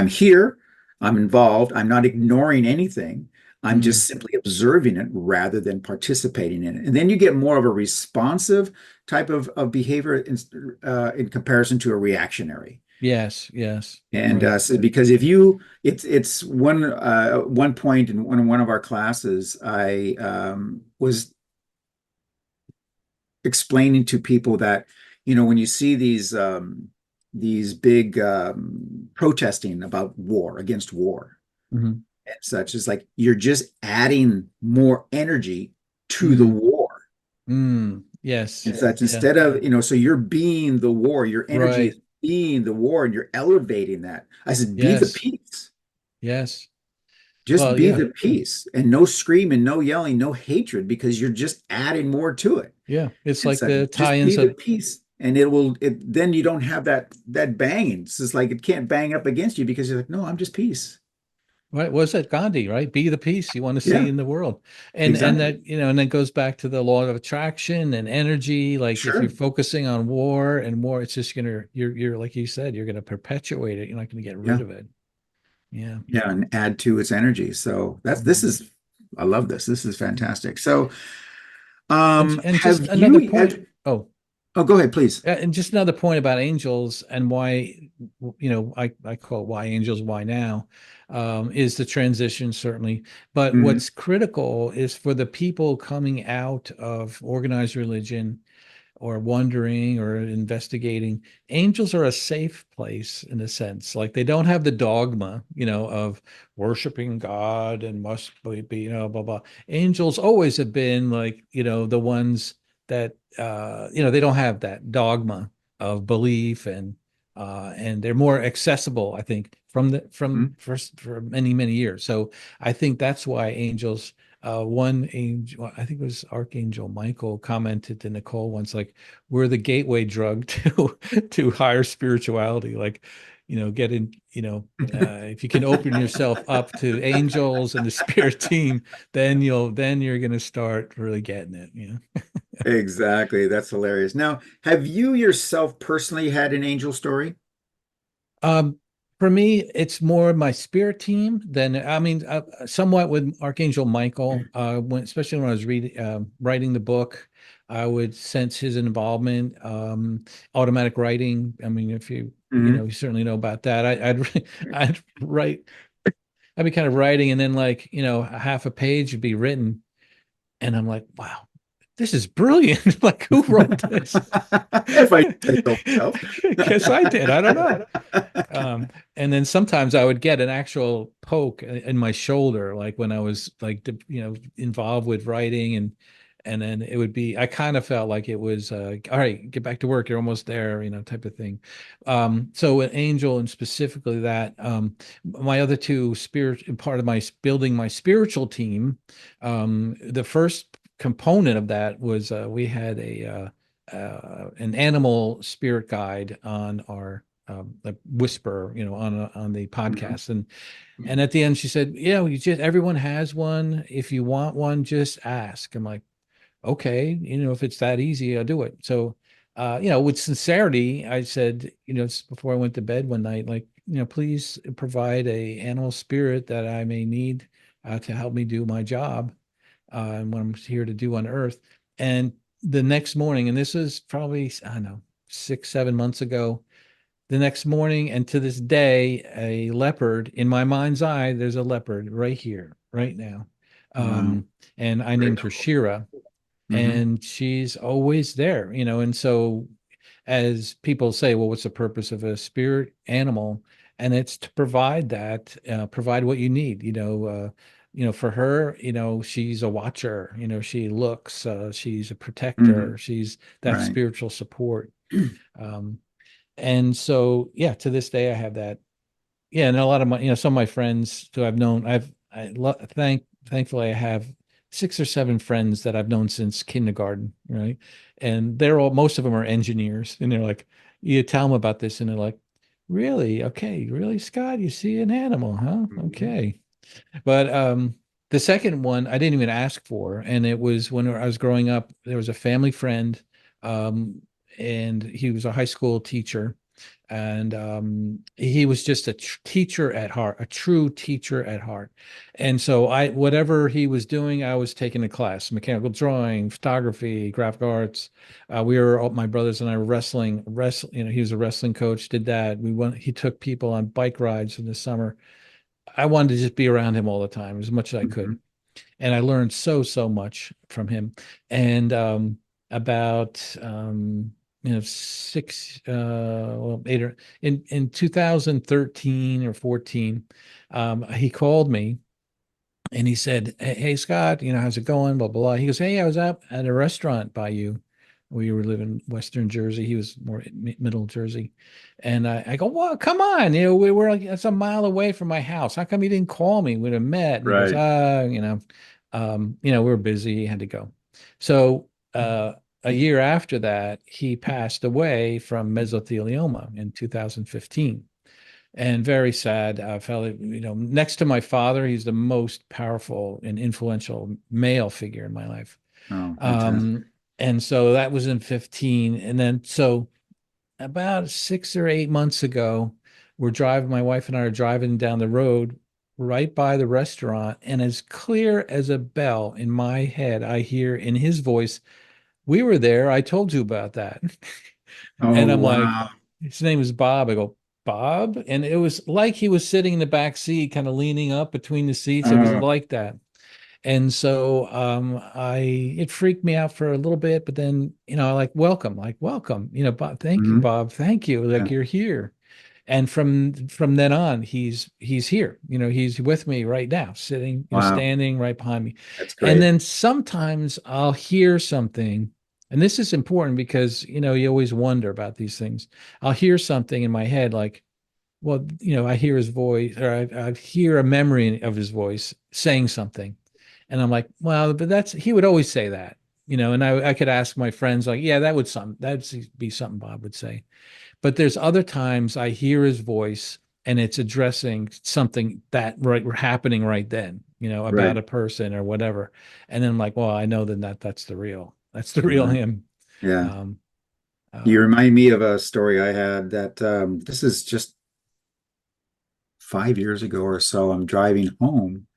here. I'm involved. I'm not ignoring anything. I'm Mm. just simply observing it rather than participating in it. And then you get more of a responsive type of behavior in comparison to a reactionary. Yes. Yes. And Right. so because it's one point in one of our classes, I was explaining to people that, when you see these big protesting about war, against war, Hmm. and such. It's like you're just adding more energy to the Mm, war yes. and such Yeah. instead of, so you're being the war, your energy Right. is being the war and you're elevating that. I said, be the Yes. peace. Yes. Just Well, be yeah. the peace and no screaming, no yelling, no hatred because you're just adding more to it. Yeah. It's And like so the just be tie-ins the of, peace and it then you don't have that banging. It's just like it can't bang up against you because you're like, no, I'm just peace. right. Was that Gandhi, right? Be the peace you want to see Yeah, in the world. And exactly. that, and that goes back to the law of attraction and energy. Like if you're Sure. focusing on war and more, it's just you're like you said, you're gonna perpetuate it. You're not gonna get rid Yeah. of it. Yeah. Yeah, and add to its energy. So this Mhm. is I love this. This is Mhm. fantastic. So And just have another you point. Oh, oh, go ahead, please. and just another point about angels and why, I call it why angels, why now, is the transition, certainly. But Hmm. what's critical is for the people coming out of organized religion or wondering or investigating, angels are a safe place in a sense. Like they don't have the dogma, of worshiping God and must be, blah, blah. Angels always have been like, the ones that, they don't have that dogma of belief, and they're more accessible, I think, from Hmm. first for many, many years. So I think that's why angels, one angel, I think it was Archangel Michael, commented to Nicole once, like, we're the gateway drug to higher spirituality. Like, get in, if you can open yourself up to angels and the spirit team, then you're gonna start really getting it. Exactly. That's hilarious. Now, have you yourself personally had an angel story? Um, for me, it's more my spirit team than, I mean, somewhat with Archangel Michael. Especially when I was reading, writing the book, I would sense his involvement. Automatic writing. I mean, if Hmm. you certainly know about that. I'd write. I'd be kind of writing, and then like, a half a page would be written, and I'm like, wow, this is brilliant. Like, who wrote this? If I say so myself. Guess I did. I don't know. Um, and then sometimes I would get an actual poke in my shoulder, like when I was like, involved with writing, and then it would be, I kind of felt like it was, all right, get back to work. You're almost there, type of thing. So an angel, and specifically that, my other two spirit, part of my building my spiritual team, the first component of that was, we had an animal spirit guide on our, like whisper, on the Mhm. podcast, and at the end she said, "Yeah, everyone has one. If you want one, just ask." I'm like, "Okay, if it's that easy, I'll do it." So, with sincerity, I said, before I went to bed one night, like, please provide a animal spirit that I may need, to help me do my job, and what I'm here to do on Earth. And the next morning, and this is probably, I don't know, 6, 7 months ago, the next morning, and to this day, a leopard, in my mind's eye, there's a leopard right here, right now. Wow. And I Very named her cool. Shira, Hmm. and she's always there, and so, as people say, well, what's the purpose of a spirit animal? And it's to provide that, provide what you need, for her, she's a watcher, she looks, she's a Hmm. protector, she's that Right. spiritual support. um, and so, yeah, to this day, I have that. Yeah, and a lot of my, some of my friends who I've known, thankfully I have 6 or 7 friends that I've known since kindergarten, right? And most of them are engineers, and they're like, you tell them about this, and they're like, really? Okay, really, Scott? You see an animal, huh? Mhm. Okay. But the second one I didn't even ask for, and it was when I was growing up. There was a family friend, um, and he was a high school teacher, and he was just a teacher at heart, a true teacher at heart. And so whatever he was doing, I was taking a class: mechanical drawing, photography, graphic arts. My brothers and I were wrestling. He was a wrestling coach, did that. He took people on bike rides in the summer. I wanted to just be around him all the time as much as I could. Mhm. And I learned so much from him. And about, 8 or in 2013 or 14, he called me, And he said, hey, Scott, how's it going? Blah, blah, blah. He goes, hey, I was out at a restaurant by you. We were living in Western Jersey. He was more middle Jersey. And I go, well, come on. We were like, that's a mile away from my house. How come you didn't call me? We'd have met. And he goes, Right. we were busy. He had to go. So a year after that, he passed away from mesothelioma in 2015, and very sad. I felt, next to my father, he's the most powerful and influential male figure in my life. Oh, fantastic. Um, and so that was in 15. And then, so about 6 or 8 months ago, my wife and I are driving down the road right by the restaurant. And as clear as a bell in my head, I hear in his voice, we were there. I told you about that. Oh, And I'm like, wow. his name is Bob. I go, Bob? And it was like he was sitting in the back seat, kind of leaning up between the seats. It was Oh, like that. And so it freaked me out for a little bit, but then, like, welcome, Bob, thank you, mhm. Bob, thank you. Like, Yeah. you're here. And from then on, he's here. He's with me right now, sitting, Wow. standing right behind me. That's And great. then sometimes I'll hear something, and this is important because you always wonder about these things. I'll hear something in my head, like, well, I hear his voice, or I hear a memory of his voice saying something, and I'm like, well, but he would always say that, and I could ask my friends, like, yeah, that'd be something Bob would say. But there's other times I hear his voice and it's addressing something that happening right then, about Right. a person or whatever. And then I'm like, well, I know that's the real Right. him. Yeah. Um, You um, remind me of a story I had that this is just 5 years ago or so. I'm driving home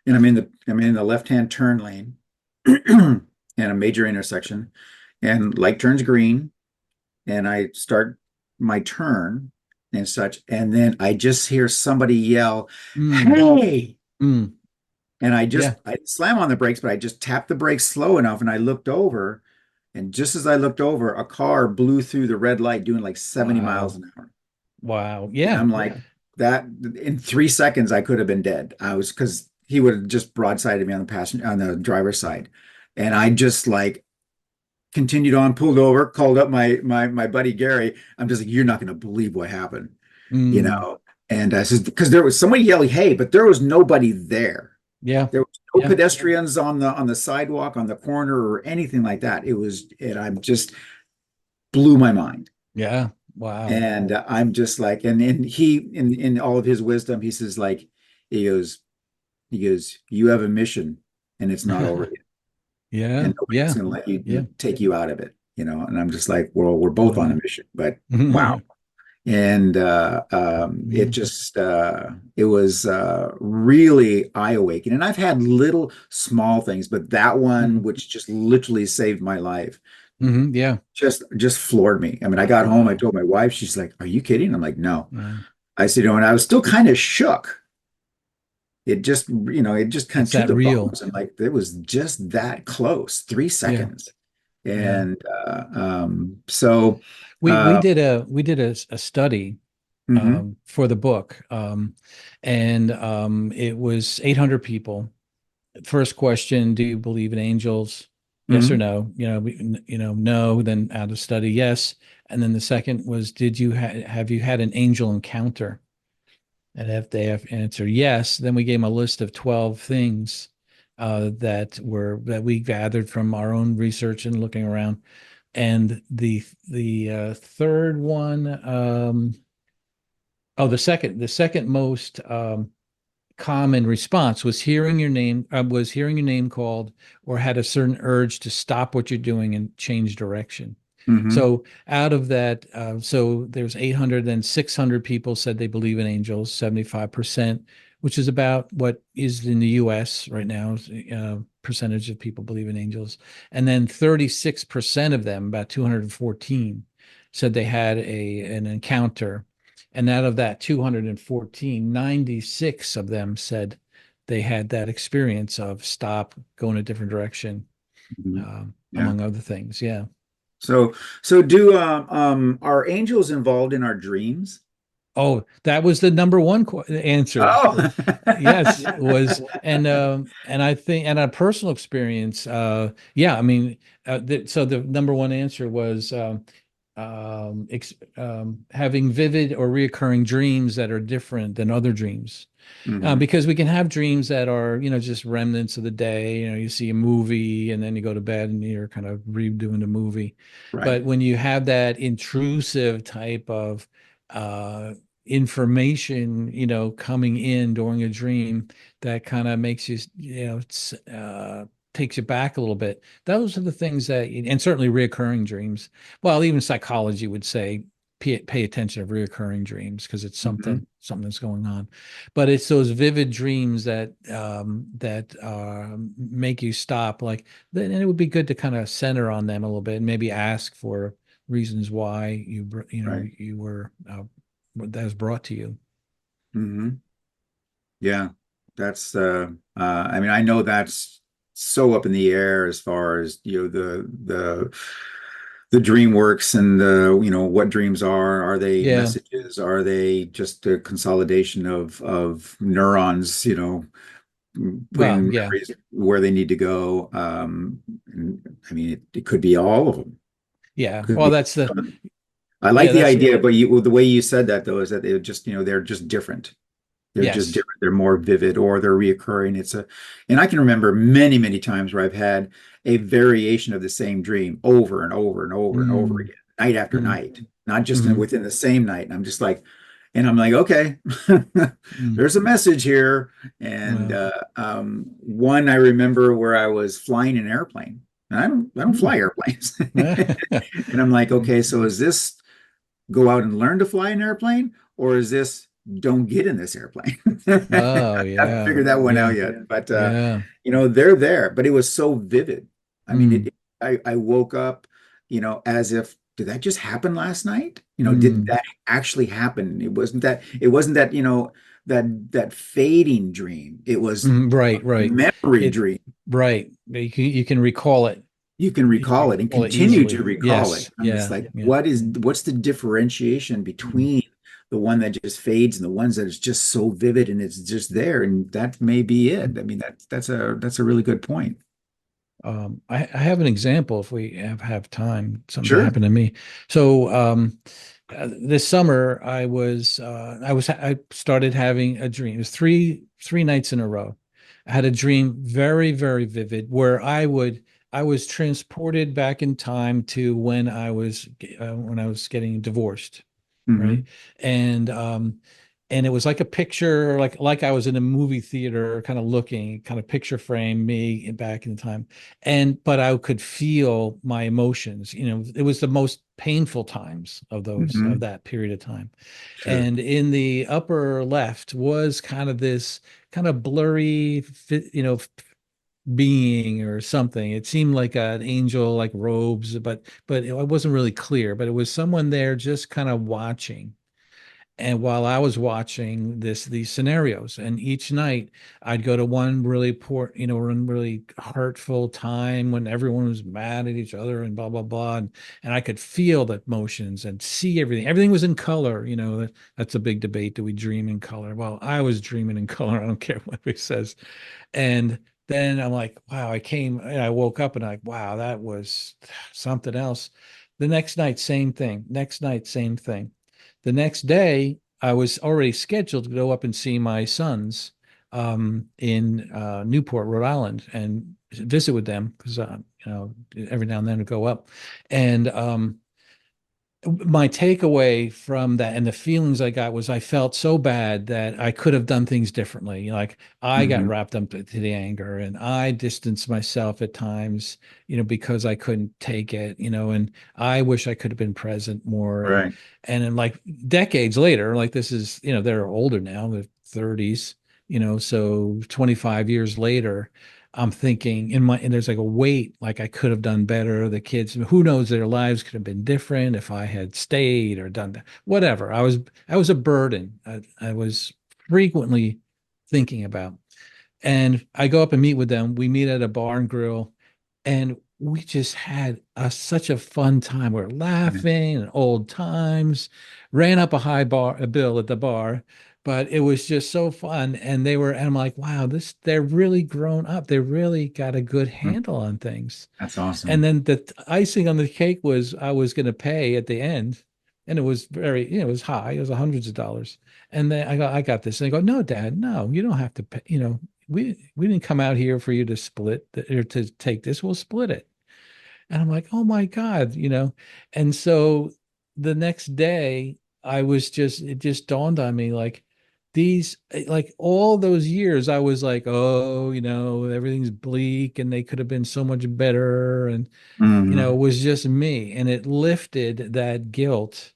and I'm in the left-hand turn lane and a major intersection, and light turns green, and I start my turn and such, and then I just hear somebody yell, mm, "Hey!" mm, And yeah. I slam on the brakes, but I just tapped the brakes slow enough, and I looked over, and just as I looked over, a car blew through the red light doing like 70 miles Wow. an hour. Wow. And Yeah. I'm like, that in 3 seconds I could have been dead. I was because he would have just broadsided me on the passenger on the driver's side. And I just like continued on, pulled over, called up my buddy Gary. I'm just like, you're not gonna believe what happened, you Mm, know. And I says, because there was somebody yelling, hey, but there was nobody there. yeah. There was no Yeah. pedestrians on the sidewalk, on the corner, or anything like that. It was, and I'm just blew my mind. Yeah. Wow. And I'm just like, and he, in all of his wisdom, he says, like, he goes, you have a mission, and it's not over yet, Yeah. and nobody's Yeah. going to let you Yeah. take you out of it, you know. And I'm just like, well, we're both on a Wow. mission, but wow. And it Mm, just it was really eye-awakening. And I've had little small things, but that one, mm, which just literally saved my life, yeah. just floored me. I mean, I got home, I Wow. told my wife, she's like, "Are you kidding?" I'm like, "No." Wow. I said, and I was still kind of shook. It just kind of It's to that the real. bones. And like, it was just that close, three Yeah. seconds. Yeah. And so, We uh, did a study mhm, for the book. And it was 800 people. First question, do you believe in angels? Yes or mhm, no? No, then out of study, yes. And then the second was, have you had an angel encounter? And if they have answered yes, then we gave them a list of 12 things that we gathered from our own research and looking around. And the third one, the second most common response was hearing your name called, or had a certain urge to stop what you're doing and change direction. mhm, So out of that, so there's 800, then 600 people said they believe in angels, 75%, which is about what is in the US right now, percentage of people believe in angels. And then 36% of them, about 214, said they had an encounter. And out of that 214, 96 of them said they had that experience of stop, go in a different direction, mhm. Yeah. among other things. Yeah. So do are angels involved in our dreams? Oh, that was the number one answer. Oh, Yes, was and I think and a personal experience. Yeah, I mean, so the number one answer was having vivid or reoccurring dreams that are different than other dreams. hmm. Because we can have dreams that are, just remnants of the day. You see a movie and then you go to bed and you're kind of redoing the movie. Right. But when you have that intrusive type of uh, information, coming in during a dream that kind of makes you, takes you back a little bit. Those are the things that, and certainly reoccurring dreams. Well, even psychology would say pay attention to reoccurring dreams because it's Hmm. something that's going on, but it's those vivid dreams that make you stop. Like, then it would be good to kind of center on them a little bit and maybe ask for reasons why Right. you were that was brought to you. Hmm. Yeah. That's I mean, I know that's so up in the air as far as, the dream works and what dreams are. Are they Yeah. messages? Are they just a consolidation of neurons, Well, putting yeah. memories where they need to go? And, I mean, it could be all of them. Yeah. Could Well, be. that's the I like yeah, the that's idea, but the way you said that though is that they're just, they're just different. They're just yes. different. They're more vivid or they're reoccurring. And I can remember many, many times where I've had a variation of the same dream over and over and over and over Mm, again, night after mm, night, not just mm, within the same night. And I'm like, okay, mm. there's a message here. And Well, one I remember where I was flying an airplane. And I don't mm. fly airplanes. And I'm like, okay, so is this go out and learn to fly an airplane, or is this don't get in this airplane? Oh, I haven't yeah. figured that one out Yeah. yet, but Yeah. they're there. But it was so vivid. I mean, Mm, I woke up, as if did that just happen last night? Did mm, that actually happen? It wasn't that, that fading dream. It was a right, right. memory It dream. right. You can recall it. You can You can recall it and recall it continue to easily. recall it. Yes. I'm just Yeah. like, Yeah. what's the differentiation Mm. between the one that just fades and the ones that is just so vivid and it's just there? And that may be it. I mean, that's a really good point. I have an example if we have time, something that Sure. happened to me. So this summer I started having a dream. It was three nights in a row. I had a dream very, very vivid where I was transported back in time to when I was getting divorced, right? Hmm. And it was like a picture, like I was in a movie theater, kind of looking, kind of picture frame me back in time. But I could feel my emotions. It was the most painful times of Hmm. that period of time. Sure. And in the upper left was kind of this kind of blurry, being or something. It seemed like an angel, like robes, but it wasn't really clear. But it was someone there just kind of watching. And while I was watching these scenarios, and each night I'd go to one really poor, one really hurtful time when everyone was mad at each other and blah blah blah, and I could feel the emotions and see everything. Everything was in color. That's a big debate. Do we dream in color? Well, I was dreaming in color. I don't care what it says. And then I'm like, wow, I woke up and wow, that was something else. The next night, same thing. Next night, same thing. The next day, I was already scheduled to go up and see my sons in Newport, Rhode Island, and visit with them because every now and then to go up. And my takeaway from that and the feelings I got was I felt so bad that I could have done things differently. Like I got Hmm. wrapped up to the anger and I distanced myself at times, because I couldn't take it, and I wish I could have been present more. And Right. and then like decades later, like this is, they're older now, they're 30s, so 25 years later, I'm thinking and there's like a weight, like I could have done better. The kids, who knows, their lives could have been different if I had stayed or done that. Whatever. I was a burden. I was frequently thinking about. And I go up and meet with them. We meet at a bar and grill. And we just had such a fun time. We're Yeah. laughing and old times, ran up a high bar, a bill at the bar, but it was just so fun. And I'm like, wow, they're really grown up. They really got a good Mm, handle on things. that's And awesome. then the icing on the cake was I was going to pay at the end. And it was very, it was high. It was hundreds of dollars. And then I got this. And they go, no, Dad, no, you don't have to pay. We didn't come out here for you to or to take this. We'll split it. And I'm like, oh my God. And so the next day, it just dawned on me like all those years, I was like, oh, everything's bleak and they could have been so much better. And, it Hmm. was just me. And it lifted that guilt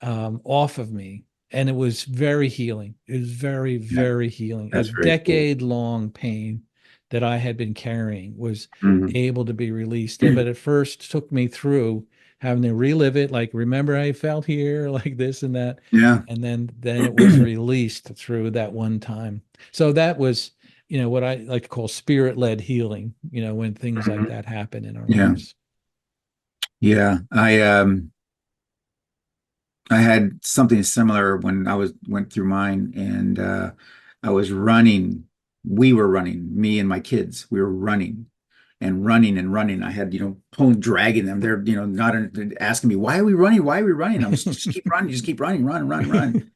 off of me. And it was very healing. It was very, Yeah, very healing. A that's very cool. decade long pain that I had been carrying was Hmm. able to be released. But at first took me through having to relive it, like remember I felt here, like this and that. Yeah. And then it was released through that one time. So that was, what I like to call spirit-led healing, when things like Mhm. that happen in our Yeah. lives. Yeah. I had something similar when I was went through mine, and I was running. We were running, me and my kids. We were running and running and running. I had, pulling, dragging them. They're, not asking me, why are we running? Why are we running? I'm just keep running, just keep running, run, run, run.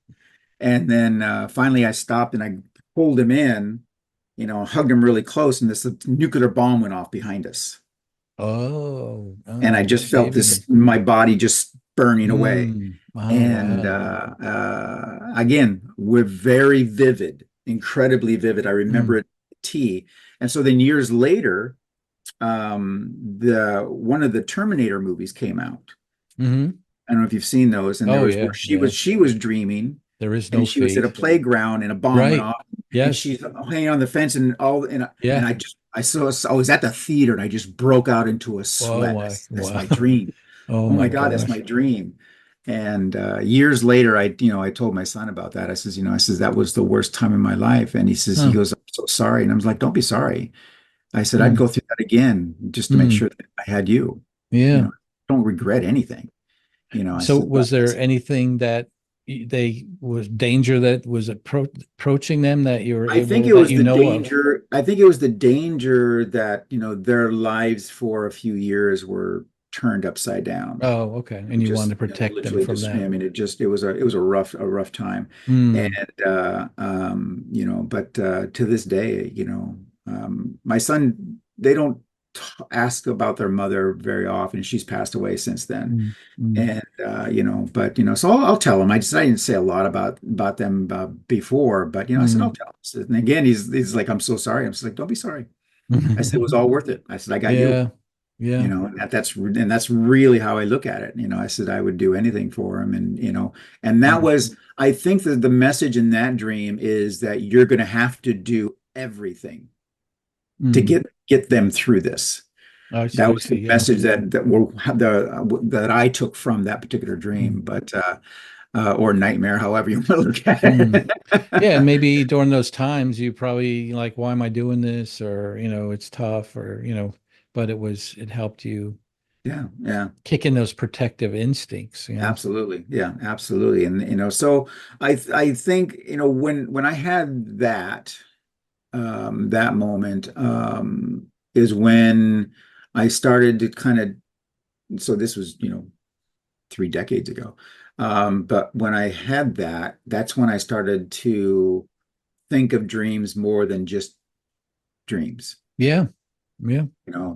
And then finally I stopped and I pulled him in, hugged him really close, and this nuclear bomb went off behind us. Oh, And I oh, just felt saving you. this, my body just burning away. Oh, And wow. again, we're very vivid, incredibly vivid. I remember Mm, it T. And so then years later, the one of the Terminator movies came out. hmm. I don't know if you've seen those. And there Oh, was where yeah, yeah. she was dreaming, There is no and she was at a fate. playground, and a bomb went Right. off, and Yes. she's hanging on the fence, and Yeah. I was at the theater, and I just broke out into a Oh sweat. my. That's my Wow. dream. Oh Oh my my God, that's my gosh. dream. And years later, I told my son about that. I says that was the worst time in my life. And he Huh. goes, I'm so sorry. And I was like, don't be sorry. I said, I'd Mm, go through that again just to make mm. sure that I had you. You Yeah. know, don't regret anything. I So said, but was there anything that they was danger that was approaching them that you were I think able it that was you the know of? danger. I think it was the danger that, their lives for a few years were turned upside down. Oh, okay. And And you wanted to just, protect them literally from just, I that. mean, it was a rough time. And, Mm, but to this day, my son, they don't ask about their mother very often. She's passed away since then. mm, mm, And but so I'll tell him. I didn't say a lot about them before, but I said I'll mm. tell him. And again, he's like, I'm so sorry. I'm just like, don't be sorry. I said it was all worth it. I said I got you. Yeah. Yeah. And that's really how I look at it. I said I would do anything for him, and and that Mm, was, I think that the message in that dream is that you're going to have to do everything to mm. get them through this. That I was the see. Yeah. message that I took from that particular Mm, dream, but or nightmare, however you want to look at mm. Yeah, and it. maybe during those times you probably like, why am I doing this? Or, it's tough or, but it helped you Yeah, yeah, kick in those protective instincts. absolutely, yeah, absolutely, and so I think when I had that moment is when I started to kind of, so this was 3 decades ago. But when I had that, that's when I started to think of dreams more than just dreams. Yeah. Yeah.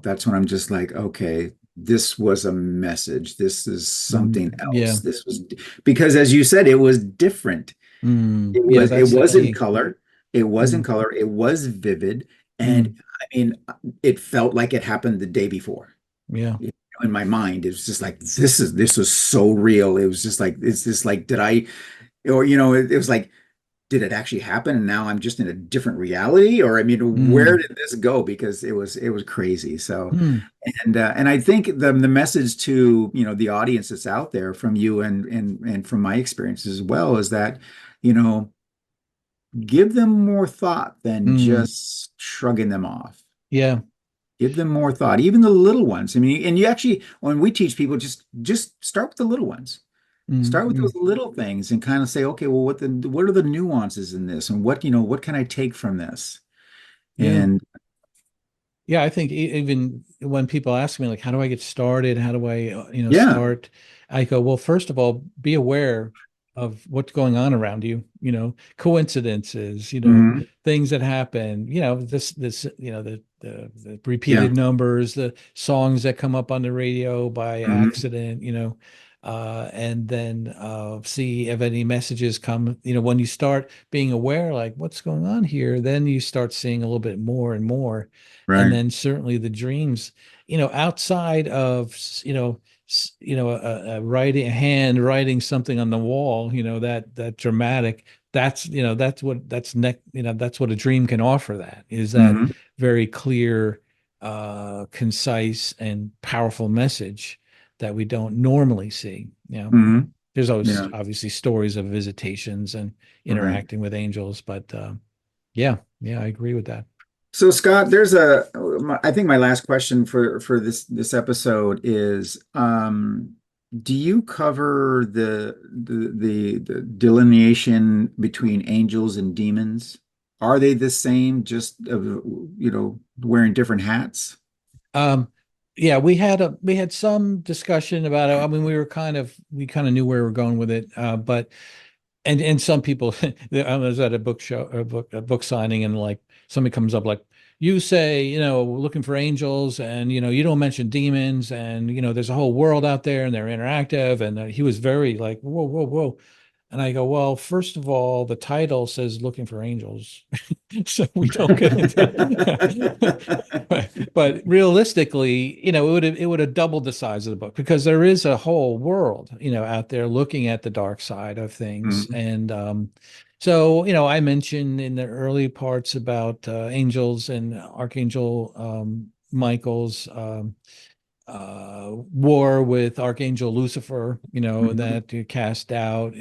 That's when I'm just like, okay, this was a message. This is Mm, something else. yeah. This was because, as you said, it was different. Yeah, It that's the was in key. color. It was in Mm, color. It was vivid. And mm, I mean, it felt like it happened the day before. yeah. In my mind, it was just like, this was so real. It was just like, it's just like, did I, or, it was like, did it actually happen? And now I'm just in a different reality? Or, I mean, where Mm, did this go? Because it was crazy. So, mm, and I think the message to, the audience that's out there from you and from my experiences as well is that, you know, give them more thought than mm. just shrugging them off. Yeah. Give them more thought, even the little ones. I mean, and you actually, when we teach people, just start with the little ones. Start with those Mm-hmm. little things and kind of say, okay, well, what are the nuances in this, and what can I take from this? Yeah. And Yeah, I think even when people ask me like, how do I get started? How do I, yeah, start? I go, well, first of all, be aware of what's going on around you, coincidences, hmm things that happen, this, the yeah, repeated numbers, the songs that come up on the radio by hmm accident, and then see if any messages come, when you start being aware, like what's going on here, then you start seeing a little bit more and more. And right, then certainly the dreams, outside of a writing, a hand writing something on the wall, that dramatic, that's what a dream can offer, that is that hmm very clear, concise and powerful message that we don't normally see. hmm There's always yeah, obviously stories of visitations and right. interacting with angels, but yeah, yeah, I agree with that. So Scott, I think my last question for this episode is, do you cover the delineation between angels and demons? Are they the same, just wearing different hats? Um, yeah, we had some discussion about it. I mean, we kind of knew where we were going with it, but and some people, I was at a book show, a book signing, and like somebody comes up like, you say, looking for angels, and you don't mention demons, and there's a whole world out there, and they're interactive, and he was very like, whoa, whoa, whoa. And I go, well, first of all, the title says looking for angels. So we don't get into but realistically, it would have doubled the size of the book, because there is a whole world, out there looking at the dark side of things. Mhm, And so, I mentioned in the early parts about angels and Archangel Michael's war with Archangel Lucifer, mhm, that you cast out,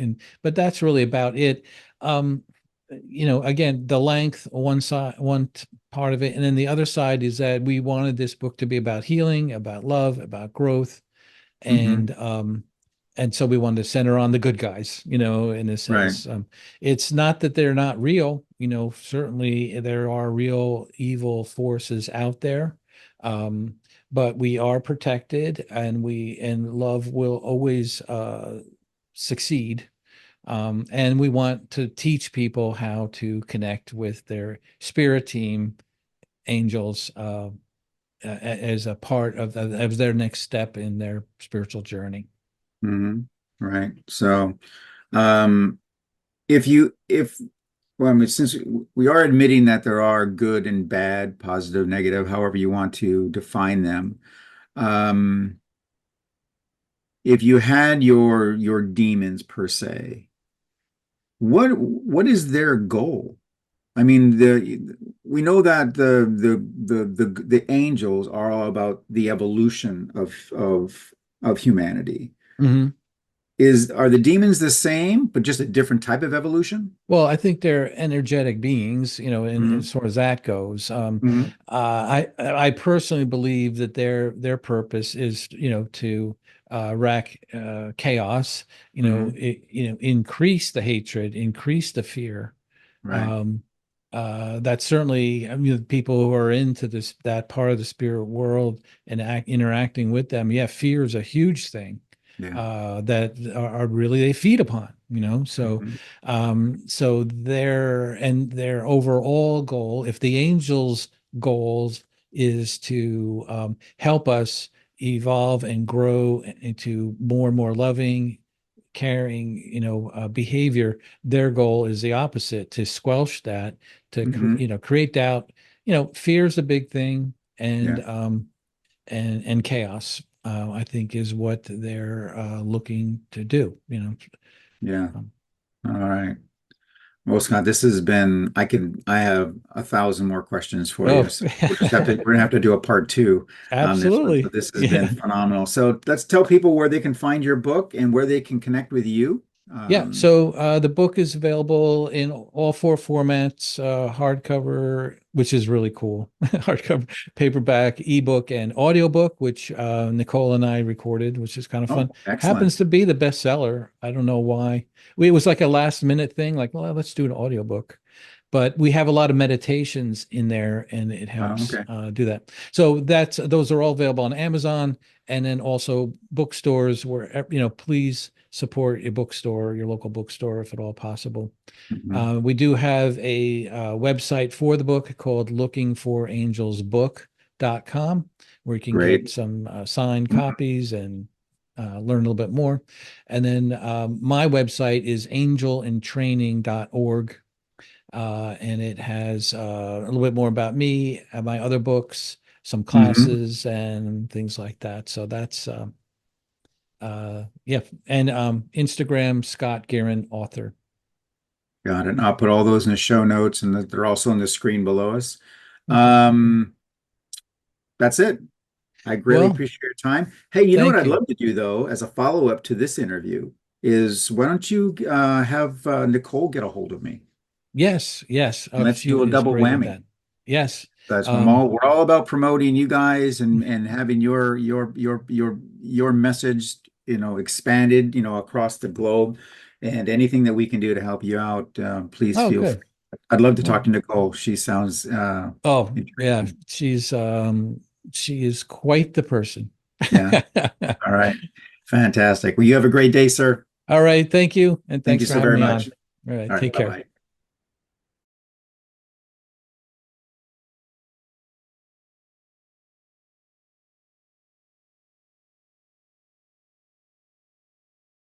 but that's really about it. Um, again, the length, one side, part of it, and then the other side is that we wanted this book to be about healing, about love, about growth, mhm. and so we wanted to center on the good guys, in a Right. sense. It's not that they're not real, certainly there are real evil forces out there. Um, but we are protected, and love will always succeed. And we want to teach people how to connect with their spirit team, angels, as a part of their next step in their spiritual journey. hmm Right. So, um, if well, I mean, since we are admitting that there are good and bad, positive, negative, however you want to define them, um, if you had your demons per se, what is their goal? I mean, the we know that the angels are all about the evolution of humanity. Mhm. Are the demons the same, but just a different type of evolution? Well, I think they're energetic beings, hmm as far as that goes. hmm I personally believe that their purpose is, to rack chaos, hmm increase the hatred, increase the fear. Right. Um, that's certainly, I mean, people who are into that part of the spirit world and interacting with them. Yeah, fear is a huge thing Yeah. that are really they feed upon. So hmm so their overall goal, if the angels' goals is to help us evolve and grow into more and more loving, caring, behavior, their goal is the opposite, to squelch that, to hmm create doubt. Fear is a big thing, and Yeah. chaos. I think is what they're looking to do. Yeah. Um, All right. Well, Scott, this has been, I have 1,000 more questions for oh, you. So we're gonna have to do a part two on this one. But absolutely. this has been Yeah. phenomenal. So let's tell people where they can find your book and where they can connect with you. Yeah, so the book is available in all four formats, hardcover, which is really cool, hardcover, paperback, ebook, and audiobook, which Nicole and I recorded, which is kind of Oh, fun. excellent. Happens to be the bestseller. I don't know why. It was like a last minute thing, like, well, let's do an audiobook. But we have a lot of meditations in there, and it Oh, helps okay. do that. So those are all available on Amazon, and then also bookstores where please support your bookstore, your local bookstore, if at all possible. Mhm. We do have a website for the book called lookingforangelsbook.com, where you can get Great. some signed Mhm. copies and learn a little bit more. And then my website is angelintraining.org, and it has a little bit more about me, my other books, some Mhm. classes, and things like that. So that's yeah, and Instagram, Scott Guerin, author. Got it. And I'll put all those in the show notes, and they're also on the screen below us. Okay. Um, that's it. I greatly Well, appreciate your time. Hey, you know what thank I'd you. love to do though, as a follow-up to this interview, is why don't you have Nicole get a hold of me? Yes, yes. And let's She do a is double great at whammy. that. Yes. That's Um, we're all about promoting you guys and having your message, expanded, across the globe. And anything that we can do to help you out, please oh, feel free. good. I'd love to talk Well, to Nicole. She sounds oh, yeah. intriguing. She is quite the person. Yeah. All right. Fantastic. Well, you have a great day, sir. All right. Thank you. And Thank thanks you for so having very me on. much. All right. All right. Take care. Bye-bye.